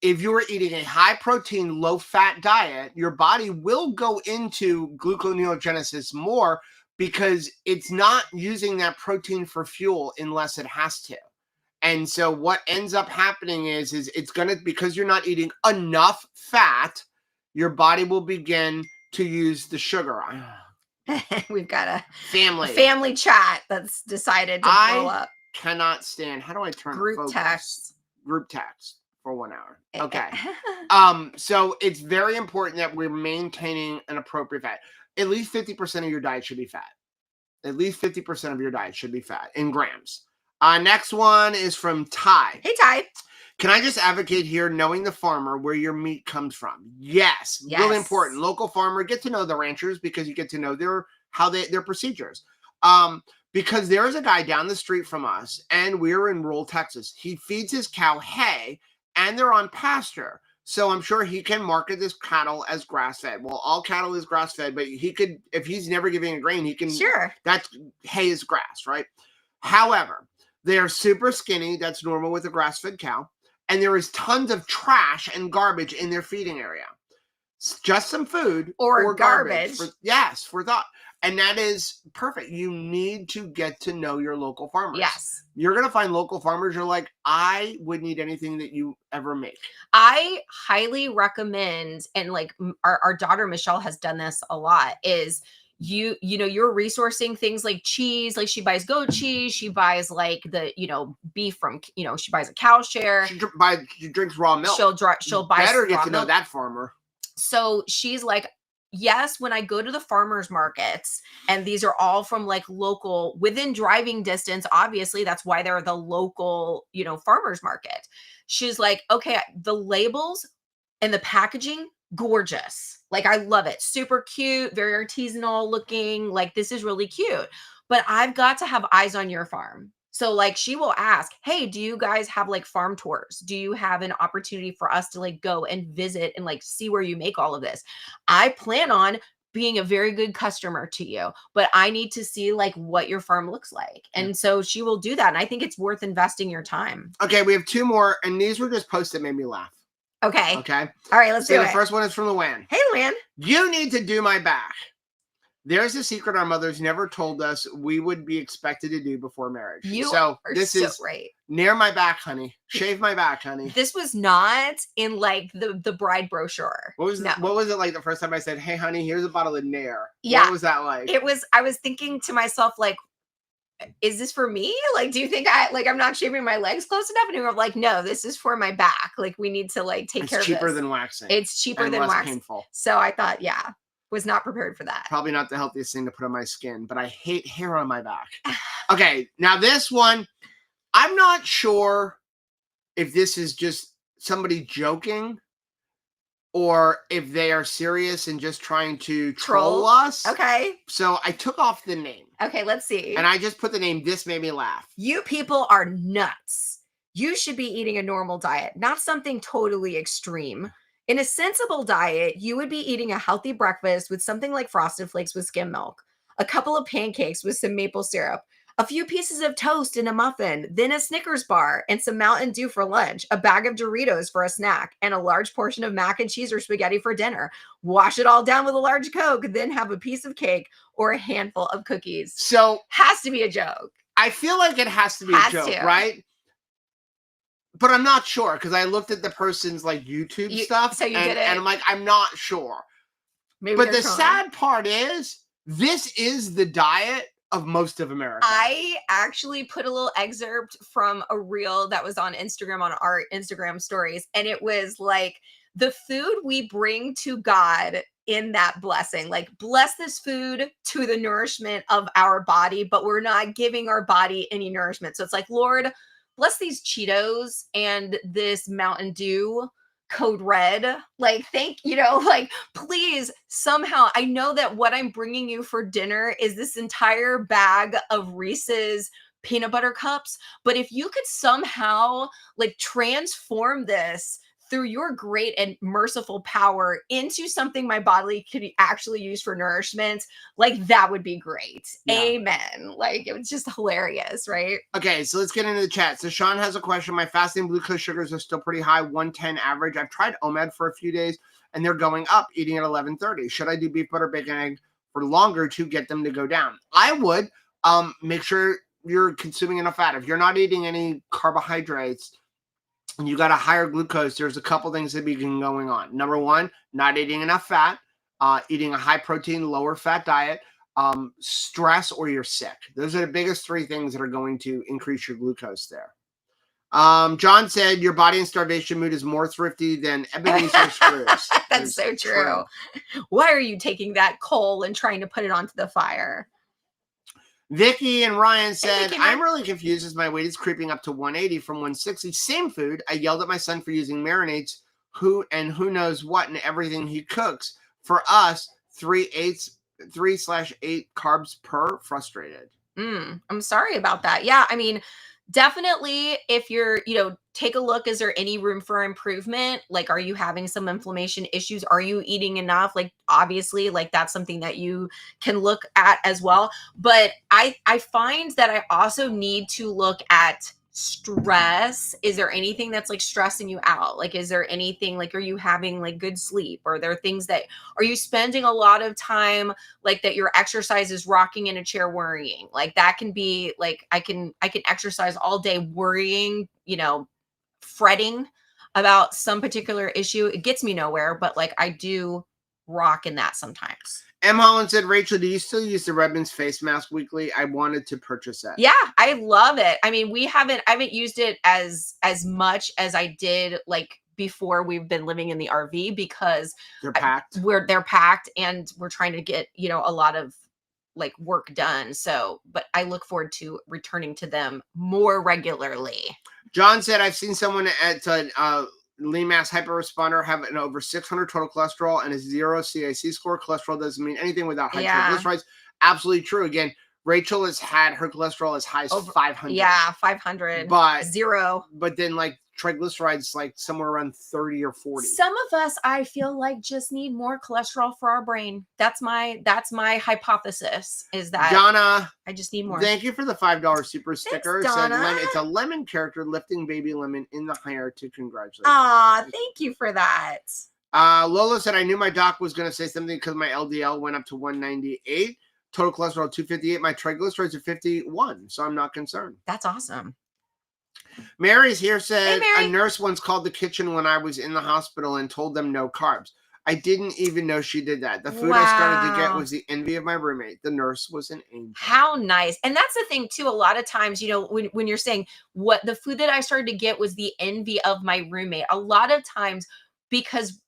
If you are eating a high protein, low fat diet, your body will go into gluconeogenesis more because it's not using that protein for fuel unless it has to. And so what ends up happening is it's going to, because you're not eating enough fat, your body will begin to use the sugar. We've got a Family. family chat that's decided to blow up. Cannot stand. How do I turn Group focus? text. Group text for 1 hour. Okay. So it's very important that we're maintaining an appropriate fat. At least 50% of your diet should be fat. At least 50% of your diet should be fat in grams. Next one is from Ty. Hey, Ty. Can I just advocate here, knowing the farmer, where your meat comes from? Yes. Really important. Local farmer, get to know the ranchers because you get to know their procedures. Because there is a guy down the street from us, and we're in rural Texas. He feeds his cow hay, and they're on pasture. So I'm sure he can market this cattle as grass-fed. Well, all cattle is grass-fed, but he could, if he's never giving a grain, he can. Sure. That's hay is grass, right? However, they are super skinny. That's normal with a grass-fed cow. And there is tons of trash and garbage in their feeding area. Just some food or garbage. For thought. And that is perfect. You need to get to know your local farmers. Yes. You're going to find local farmers. You're like, I wouldn't eat anything that you ever make. I highly recommend, and like our daughter Michelle has done this a lot, is you know, you're resourcing things like cheese. Like she buys goat cheese. She buys like the, beef from, she buys a cow share. She drinks raw milk. She'll buy better get to know milk. that farmer. So she's like, yes, when I go to the farmers markets, and these are all from like local, within driving distance, obviously that's why they're the local, farmers market. She's like, okay, the labels and the packaging, gorgeous. Like, I love it. Super cute, very artisanal looking. Like, this is really cute, but I've got to have eyes on your farm. So like she will ask, hey, do you guys have like farm tours? Do you have an opportunity for us to like go and visit and like see where you make all of this? I plan on being a very good customer to you, but I need to see like what your farm looks like. And so she will do that. And I think it's worth investing your time. Okay. We have two more, and these were just posts that made me laugh. Okay. Okay. All right, let's do it. The first one is from Luann. Hey, Luann. You need to do my back. There's a secret our mothers never told us we would be expected to do before marriage. This is right. Near my back, honey. Shave my back, honey. This was not in like the bride brochure. What was it like the first time I said, hey, honey, here's a bottle of Nair? Yeah. What was that like? I was thinking to myself, like, is this for me? Like, do you think I'm not shaving my legs close enough? And I'm like, no, this is for my back. Like, we need to like take care of this. It's cheaper than waxing. It's cheaper than less waxing. Painful. So I thought, was not prepared for that. Probably not the healthiest thing to put on my skin, but I hate hair on my back. Okay, now this one, I'm not sure if this is just somebody joking or if they are serious and just trying to troll us. Okay. So I took off the name. Okay, let's see. And I just put the name, This Made Me Laugh. You people are nuts. You should be eating a normal diet, not something totally extreme. In a sensible diet, you would be eating a healthy breakfast with something like Frosted Flakes with skim milk, a couple of pancakes with some maple syrup, a few pieces of toast and a muffin, then a Snickers bar and some Mountain Dew for lunch, a bag of Doritos for a snack, and a large portion of mac and cheese or spaghetti for dinner. Wash it all down with a large Coke, then have a piece of cake or a handful of cookies. So has to be a joke. I feel like it has to be a joke, right? But I'm not sure because I looked at the person's like YouTube stuff. So you did it. And I'm like, I'm not sure. Maybe but the sad part is this is the diet of most of America. I actually put a little excerpt from a reel that was on Instagram, on our Instagram stories. And it was like the food we bring to God in that blessing, like bless this food to the nourishment of our body, but we're not giving our body any nourishment. So it's like, Lord, bless these Cheetos and this Mountain Dew Code Red. Like, please somehow, I know that what I'm bringing you for dinner is this entire bag of Reese's peanut butter cups. But if you could somehow like transform this through your great and merciful power into something my body could actually use for nourishment, like that would be great. Yeah. Amen. Like it was just hilarious, right? Okay, so let's get into the chat. So Sean has a question. My fasting glucose sugars are still pretty high, 110 average. I've tried OMAD for a few days and they're going up, eating at 11:30. Should I do beef, butter, bacon, egg for longer to get them to go down? I would make sure you're consuming enough fat. If you're not eating any carbohydrates and you got a higher glucose, there's a couple things that begin going on. Number one, not eating enough fat, eating a high protein, lower fat diet, stress, or you're sick. Those are the biggest three things that are going to increase your glucose there. John said your body in starvation mood is more thrifty than Ebenezer screws. That's so true. Why are you taking that coal and trying to put it onto the fire? Vicky and Ryan said, Vicky, I'm really confused as my weight is creeping up to 180 from 160. Same food. I yelled at my son for using marinades, who knows what, and everything he cooks. For us, 3/8 carbs per. Frustrated. I'm sorry about that. Yeah, I mean, definitely if you're, take a look, is there any room for improvement? Like, are you having some inflammation issues? Are you eating enough? Like, obviously, like that's something that you can look at as well. But I find that I also need to look at stress. Is there anything that's like stressing you out? Like, is there anything like, are you having like good sleep? Are there things that, are you spending a lot of time like that your exercise is rocking in a chair worrying? Like that can be like, I can exercise all day worrying, fretting about some particular issue. It gets me nowhere, but like I do rock in that sometimes. M. Holland said, Rachel, do you still use the Redmond's face mask weekly? I wanted to purchase that. Yeah, I love it. I mean, I haven't used it as much as I did like before we've been living in the RV because they're packed. They're packed and we're trying to get, a lot of like work done. So, but I look forward to returning to them more regularly. John said, I've seen someone at lean mass hyperresponder have an over 600 total cholesterol and a 0 CAC score. Cholesterol doesn't mean anything without high triglycerides. Absolutely true. Again, Rachel has had her cholesterol as high as 500. Yeah, 500. But 0. But then like triglycerides like somewhere around 30 or 40. Some of us, I feel like, just need more cholesterol for our brain. That's my hypothesis, is that Donna, I just need more. Thank you for the $5 super sticker. Thanks, Donna. It's a lemon character lifting baby lemon in the high to congratulate. Aw, thank you for that. Lola said, I knew my doc was going to say something because my LDL went up to 198. Total cholesterol 258. My triglycerides are 51, so I'm not concerned. That's awesome. Mary's here said, a nurse once called the kitchen when I was in the hospital and told them no carbs. I didn't even know she did that. The food I started to get was the envy of my roommate. The nurse was an angel. How nice. And that's the thing too. A lot of times, when you're saying what the food that I started to get was the envy of my roommate, a lot of times, because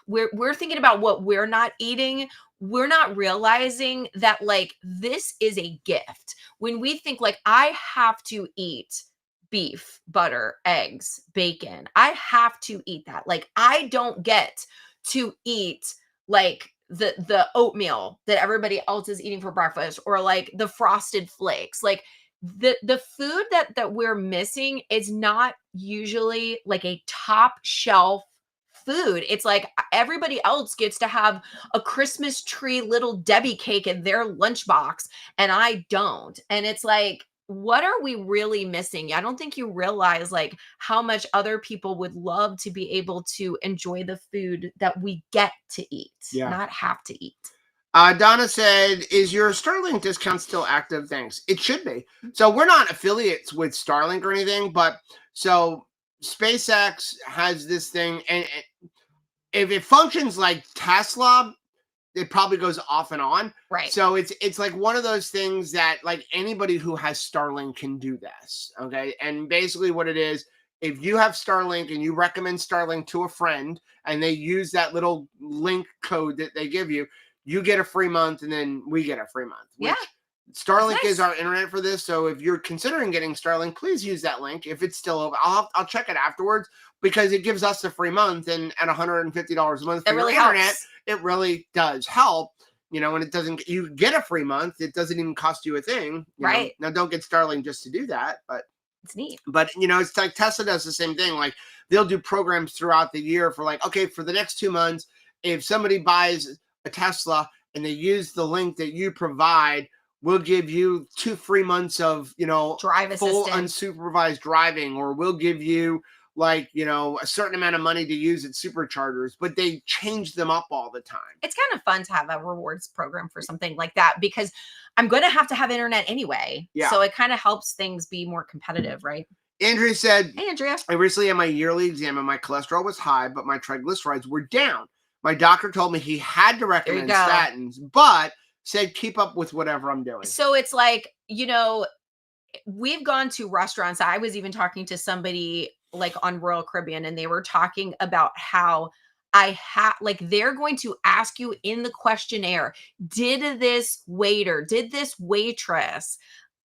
we're thinking about what we're not eating, we're not realizing that like this is a gift. When we think like I have to eat beef, butter, eggs, bacon, I have to eat that. Like I don't get to eat like the oatmeal that everybody else is eating for breakfast, or like the frosted flakes. Like the food that we're missing is not usually like a top shelf food. It's like everybody else gets to have a Christmas tree little Debbie cake in their lunchbox and I don't. And it's like, what are we really missing? I don't think you realize like how much other people would love to be able to enjoy the food that we get to eat, not have to eat. Donna said, is your Starlink discount still active? Thanks. It should be. So we're not affiliates with Starlink or anything, but so SpaceX has this thing, and if it functions like Tesla, it probably goes off and on. Right. So it's like one of those things that like anybody who has Starlink can do this. Okay. And basically what it is, if you have Starlink and you recommend Starlink to a friend and they use that little link code that they give you, you get a free month and then we get a free month. Yeah. Starlink is our internet for this. So if you're considering getting Starlink, please use that link. If it's still open, I'll check it afterwards because it gives us a free month, and at $150 a month for your internet, it really does help. you know, and it doesn't, you get a free month. It doesn't even cost you a thing. You know? Right. Now, don't get Starling just to do that, but it's neat. But, you know, it's like Tesla does the same thing. Like they'll do programs throughout the year for like, okay, for the next 2 months, if somebody buys a Tesla and they use the link that you provide, we'll give you 2 free months of, you know, Drive full assistance. unsupervised driving, or we'll give you like, you know, a certain amount of money to use at superchargers, but they change them up all the time. It's kind of fun to have a rewards program for something like that, because I'm going to have internet anyway. Yeah. So it kind of helps things be more competitive, right? Andrea said, Hey, Andrea. I recently had my yearly exam and my cholesterol was high, but my triglycerides were down. My doctor told me he had to recommend statins, but said keep up with whatever I'm doing. So it's like, you know, we've gone to restaurants. I was even talking to somebody like on Royal Caribbean, and they were talking about how they're going to ask you in the questionnaire, did this waiter, did this waitress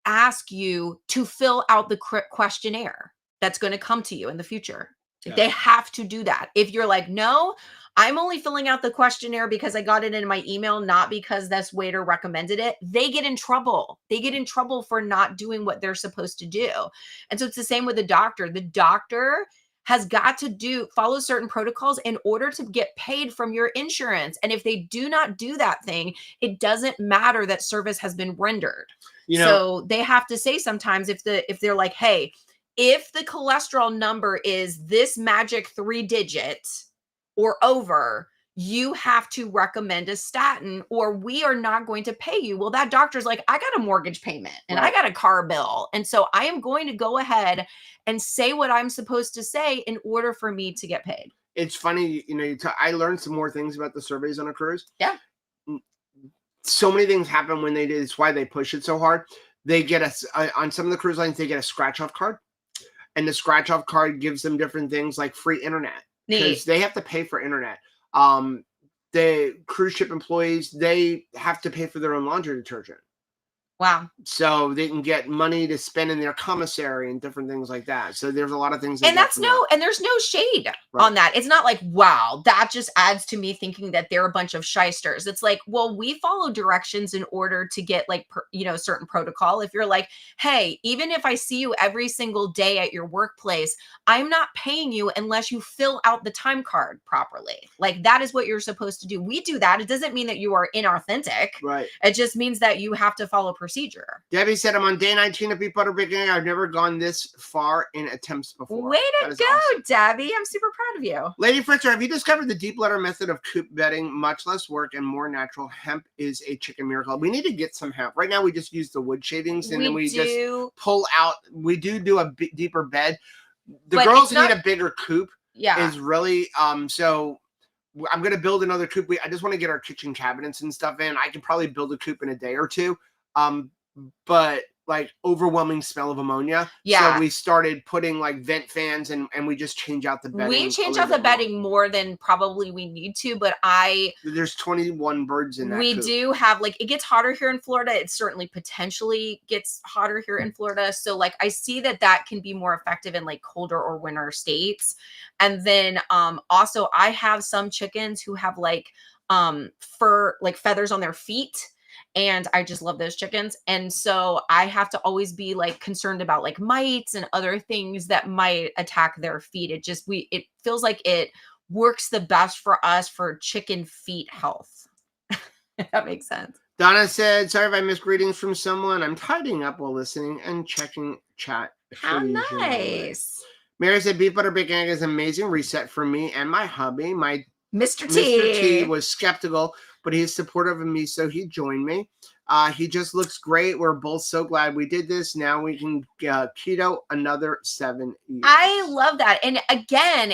ask you to fill out the questionnaire that's going to come to you in the future? Yeah. They have to do that. If you're like, no, I'm only filling out the questionnaire because I got it in my email, not because this waiter recommended it, they get in trouble. They get in trouble for not doing what they're supposed to do. And so it's the same with the doctor. The doctor has got to follow certain protocols in order to get paid from your insurance. And if they do not do that thing, it doesn't matter that service has been rendered. You know, so they have to say sometimes if they're like, hey, if the cholesterol number is this magic 3 digit or over, you have to recommend a statin or we are not going to pay you. Well, that doctor's like, I got a mortgage payment and I got a car bill. And so I am going to go ahead and say what I'm supposed to say in order for me to get paid. It's funny, you know, I learned some more things about the surveys on a cruise. Yeah. So many things happen when they do. It's why they push it so hard. They get on some of the cruise lines, they get a scratch off card. And the scratch off card gives them different things like free internet. Because they have to pay for internet. The cruise ship employees, they have to pay for their own laundry detergent. Wow. So they can get money to spend in their commissary and different things like that. So there's a lot of things. And there's no shade on that. It's not like, wow, that just adds to me thinking that they're a bunch of shysters. It's like, well, we follow directions in order to get like, certain protocol. If you're like, hey, even if I see you every single day at your workplace, I'm not paying you unless you fill out the time card properly. Like that is what you're supposed to do. We do that. It doesn't mean that you are inauthentic. Right. It just means that you have to follow procedure. Debbie said, I'm on day 19 of Beef Butter Bacon. I've never gone this far in attempts before. Way to go, awesome. Debbie. I'm super proud of you. Lady Fritzer, have you discovered the deep letter method of coop bedding? Much less work and more natural. Hemp is a chicken miracle. We need to get some hemp. Right now, we just use the wood shavings and then we just pull out. We do a deeper bed. The girls need a bigger coop. Yeah. Is really, so I'm going to build another coop. I just want to get our kitchen cabinets and stuff in. I could probably build a coop in a day or two. But like overwhelming smell of ammonia. Yeah. So we started putting like vent fans and we just change out the bedding. We change out the bedding more than probably we need to, but there's 21 birds in that we coop. Do have like, it gets hotter here in Florida. It certainly potentially gets hotter here in Florida. So like, I see that can be more effective in like colder or winter states. And then, also I have some chickens who have like, fur, like feathers on their feet. And I just love those chickens. And so I have to always be like concerned about like mites and other things that might attack their feet. It feels like it works the best for us for chicken feet health. If that makes sense. Donna said, sorry if I missed greetings from someone. I'm tidying up while listening and checking chat. How nice. Mary said, Beef Butter Bacon Egg is an amazing reset for me and my hubby. My Mr. T was skeptical, but he's supportive of me, so he joined me. He just looks great. We're both so glad we did this. Now we can keto another 7 years. I love that. And again,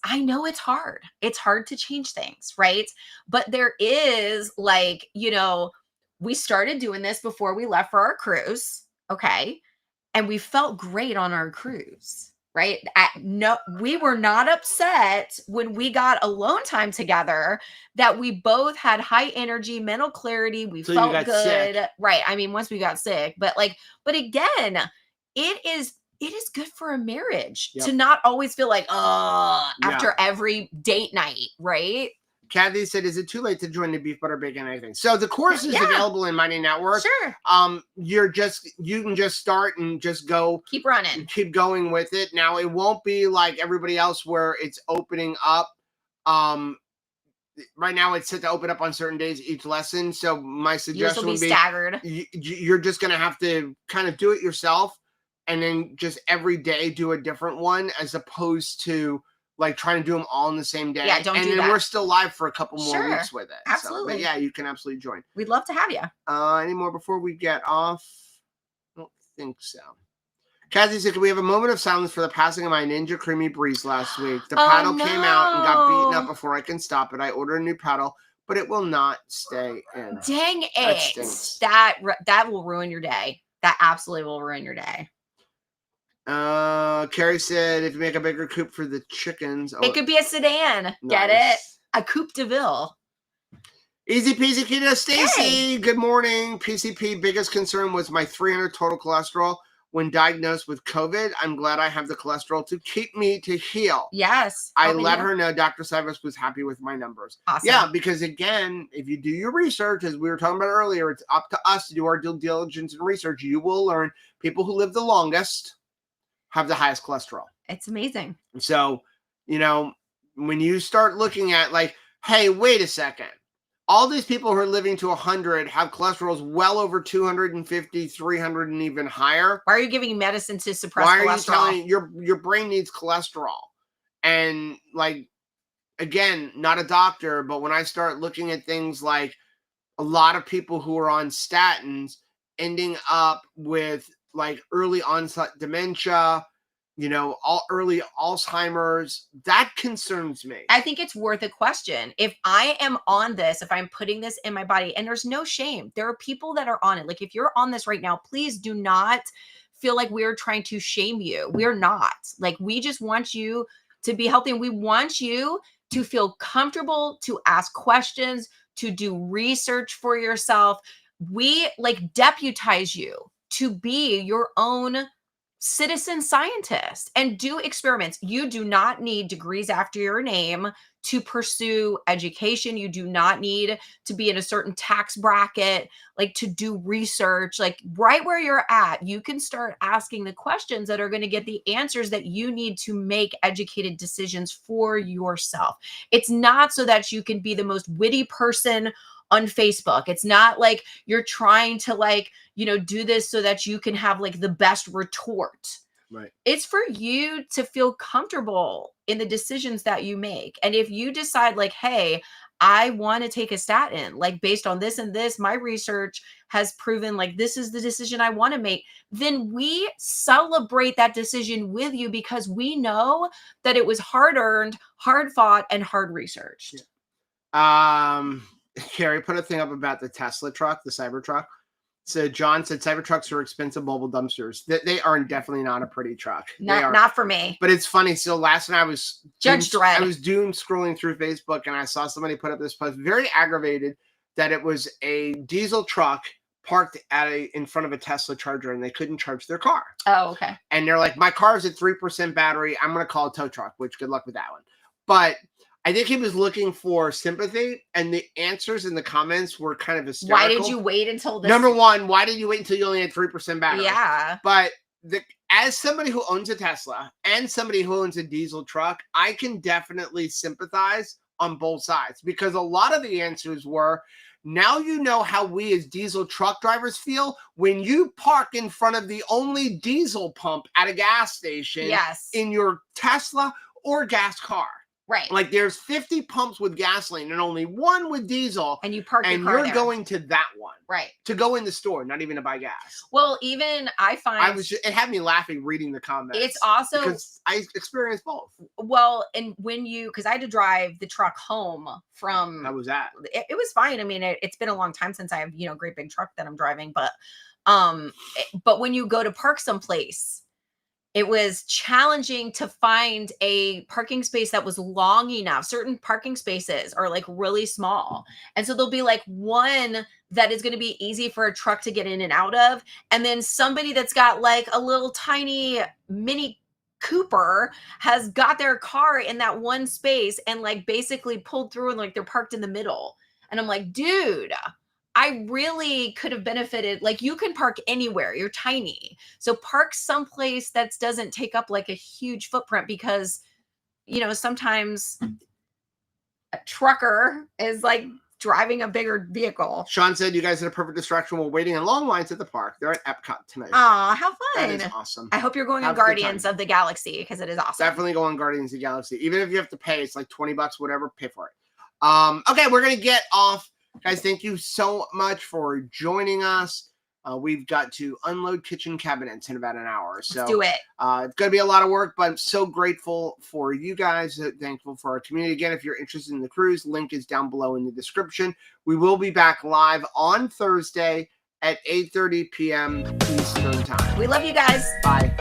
I know it's hard. It's hard to change things, right? But there is like, we started doing this before we left for our cruise. Okay. And we felt great on our cruise. Right. We were not upset when we got alone time together that we both had high energy, mental clarity. We felt good. Sick. Right. I mean, once we got sick, but again, it is good for a marriage to not always feel like, after every date night. Right. Kathy said, is it too late to join the beef butter bacon anything? So the course is available in Mighty Network. Sure. You can just start and just go. Keep running. Keep going with it. Now it won't be like everybody else where it's opening up. Right now it's set to open up on certain days each lesson. So my suggestion would be staggered. You're just going to have to kind of do it yourself and then just every day do a different one as opposed to like trying to do them all in the same day. Yeah, don't do that. And then we're still live for a couple more weeks with it. Absolutely. So, but yeah, you can absolutely join. We'd love to have you. Any more before we get off? I don't think so. Kathy said, can we have a moment of silence for the passing of my Ninja Creamy Breeze last week? The paddle came out and got beaten up before I can stop it. I ordered a new paddle, but it will not stay in. Dang it. That will ruin your day. That absolutely will ruin your day. Carrie said, if you make a bigger coop for the chickens. It could be a sedan. Nice. Get it? A coupe de ville. Easy peasy keto. Stacy, good morning. PCP, biggest concern was my 300 total cholesterol. When diagnosed with COVID, I'm glad I have the cholesterol to keep me to heal. Yes. I let her know Dr. Cybus was happy with my numbers. Awesome. Yeah, because again, if you do your research, as we were talking about earlier, it's up to us to do our due diligence and research. You will learn people who live the longest have the highest cholesterol. It's amazing. So, when you start looking at like, hey, wait a second. All these people who are living to 100 have cholesterols well over 250, 300, and even higher. Why are you giving medicine to suppress cholesterol? Why are you telling your brain needs cholesterol? And like, again, not a doctor, but when I start looking at things like a lot of people who are on statins ending up with like early onset dementia, early Alzheimer's, that concerns me. I think it's worth a question. If I am on this, if I'm putting this in my body, and there's no shame, there are people that are on it. Like if you're on this right now, please do not feel like we're trying to shame you. We're not. Like we just want you to be healthy and we want you to feel comfortable, to ask questions, to do research for yourself. We like deputize you to be your own citizen scientist and do experiments. You do not need degrees after your name to pursue education. You do not need to be in a certain tax bracket, like to do research, like right where you're at, you can start asking the questions that are going to get the answers that you need to make educated decisions for yourself. It's not so that you can be the most witty person on Facebook. It's not like you're trying to do this so that you can have like the best retort. Right. It's for you to feel comfortable in the decisions that you make. And if you decide like, hey, I want to take a statin, like based on this and this, my research has proven like this is the decision I want to make, then we celebrate that decision with you because we know that it was hard earned, hard fought, and hard researched. Yeah. Carrie put a thing up about the Tesla truck, the Cybertruck. So John said Cybertrucks are expensive mobile dumpsters. They are definitely not a pretty truck. Not for me. But it's funny. So last night I was scrolling through Facebook and I saw somebody put up this post, very aggravated that it was a diesel truck parked in front of a Tesla charger and they couldn't charge their car. Oh, okay. And they're like, my car's at 3% battery. I'm going to call a tow truck, which good luck with that one. But I think he was looking for sympathy, and the answers in the comments were kind of hysterical. Why did you wait until this? Number one, why did you wait until you only had 3% battery? Yeah. But as somebody who owns a Tesla and somebody who owns a diesel truck, I can definitely sympathize on both sides because a lot of the answers were, now you know how we as diesel truck drivers feel when you park in front of the only diesel pump at a gas station in your Tesla or gas car. Right. Like there's 50 pumps with gasoline and only one with diesel. And you park your car and you're there. going to that one. Right. To go in the store, not even to buy gas. Well, even I find it had me laughing reading the comments. It's also because I experienced both. Well, and because I had to drive the truck home from. How was that? It was fine. I mean, it's been a long time since I have, a great big truck that I'm driving, but when you go to park someplace, it was challenging to find a parking space that was long enough. Certain parking spaces are like really small. And so there'll be like one that is going to be easy for a truck to get in and out of. And then somebody that's got like a little tiny mini Cooper has got their car in that one space and like basically pulled through and like they're parked in the middle. And I'm like, dude, I really could have benefited. Like, you can park anywhere. You're tiny. So park someplace that doesn't take up like a huge footprint, because, you know, sometimes a trucker is like driving a bigger vehicle. Sean said you guys had a perfect distraction while waiting in long lines at the park. They're at Epcot tonight. Aw, how That fun. is awesome. I hope you're going on Have a good Guardians time. of the Galaxy, because it is awesome. Definitely go on Guardians of the Galaxy. Even if you have to pay, it's like $20, whatever, pay for it. Okay, we're going to get off. Guys, thank you so much for joining us. We've got to unload kitchen cabinets in about an hour. So Let's do it. It's going to be a lot of work, but I'm so grateful for you guys. Thankful for our community. Again, if you're interested in the cruise, link is down below in the description. We will be back live on Thursday at 8:30 p.m. Eastern Time. We love you guys. Bye.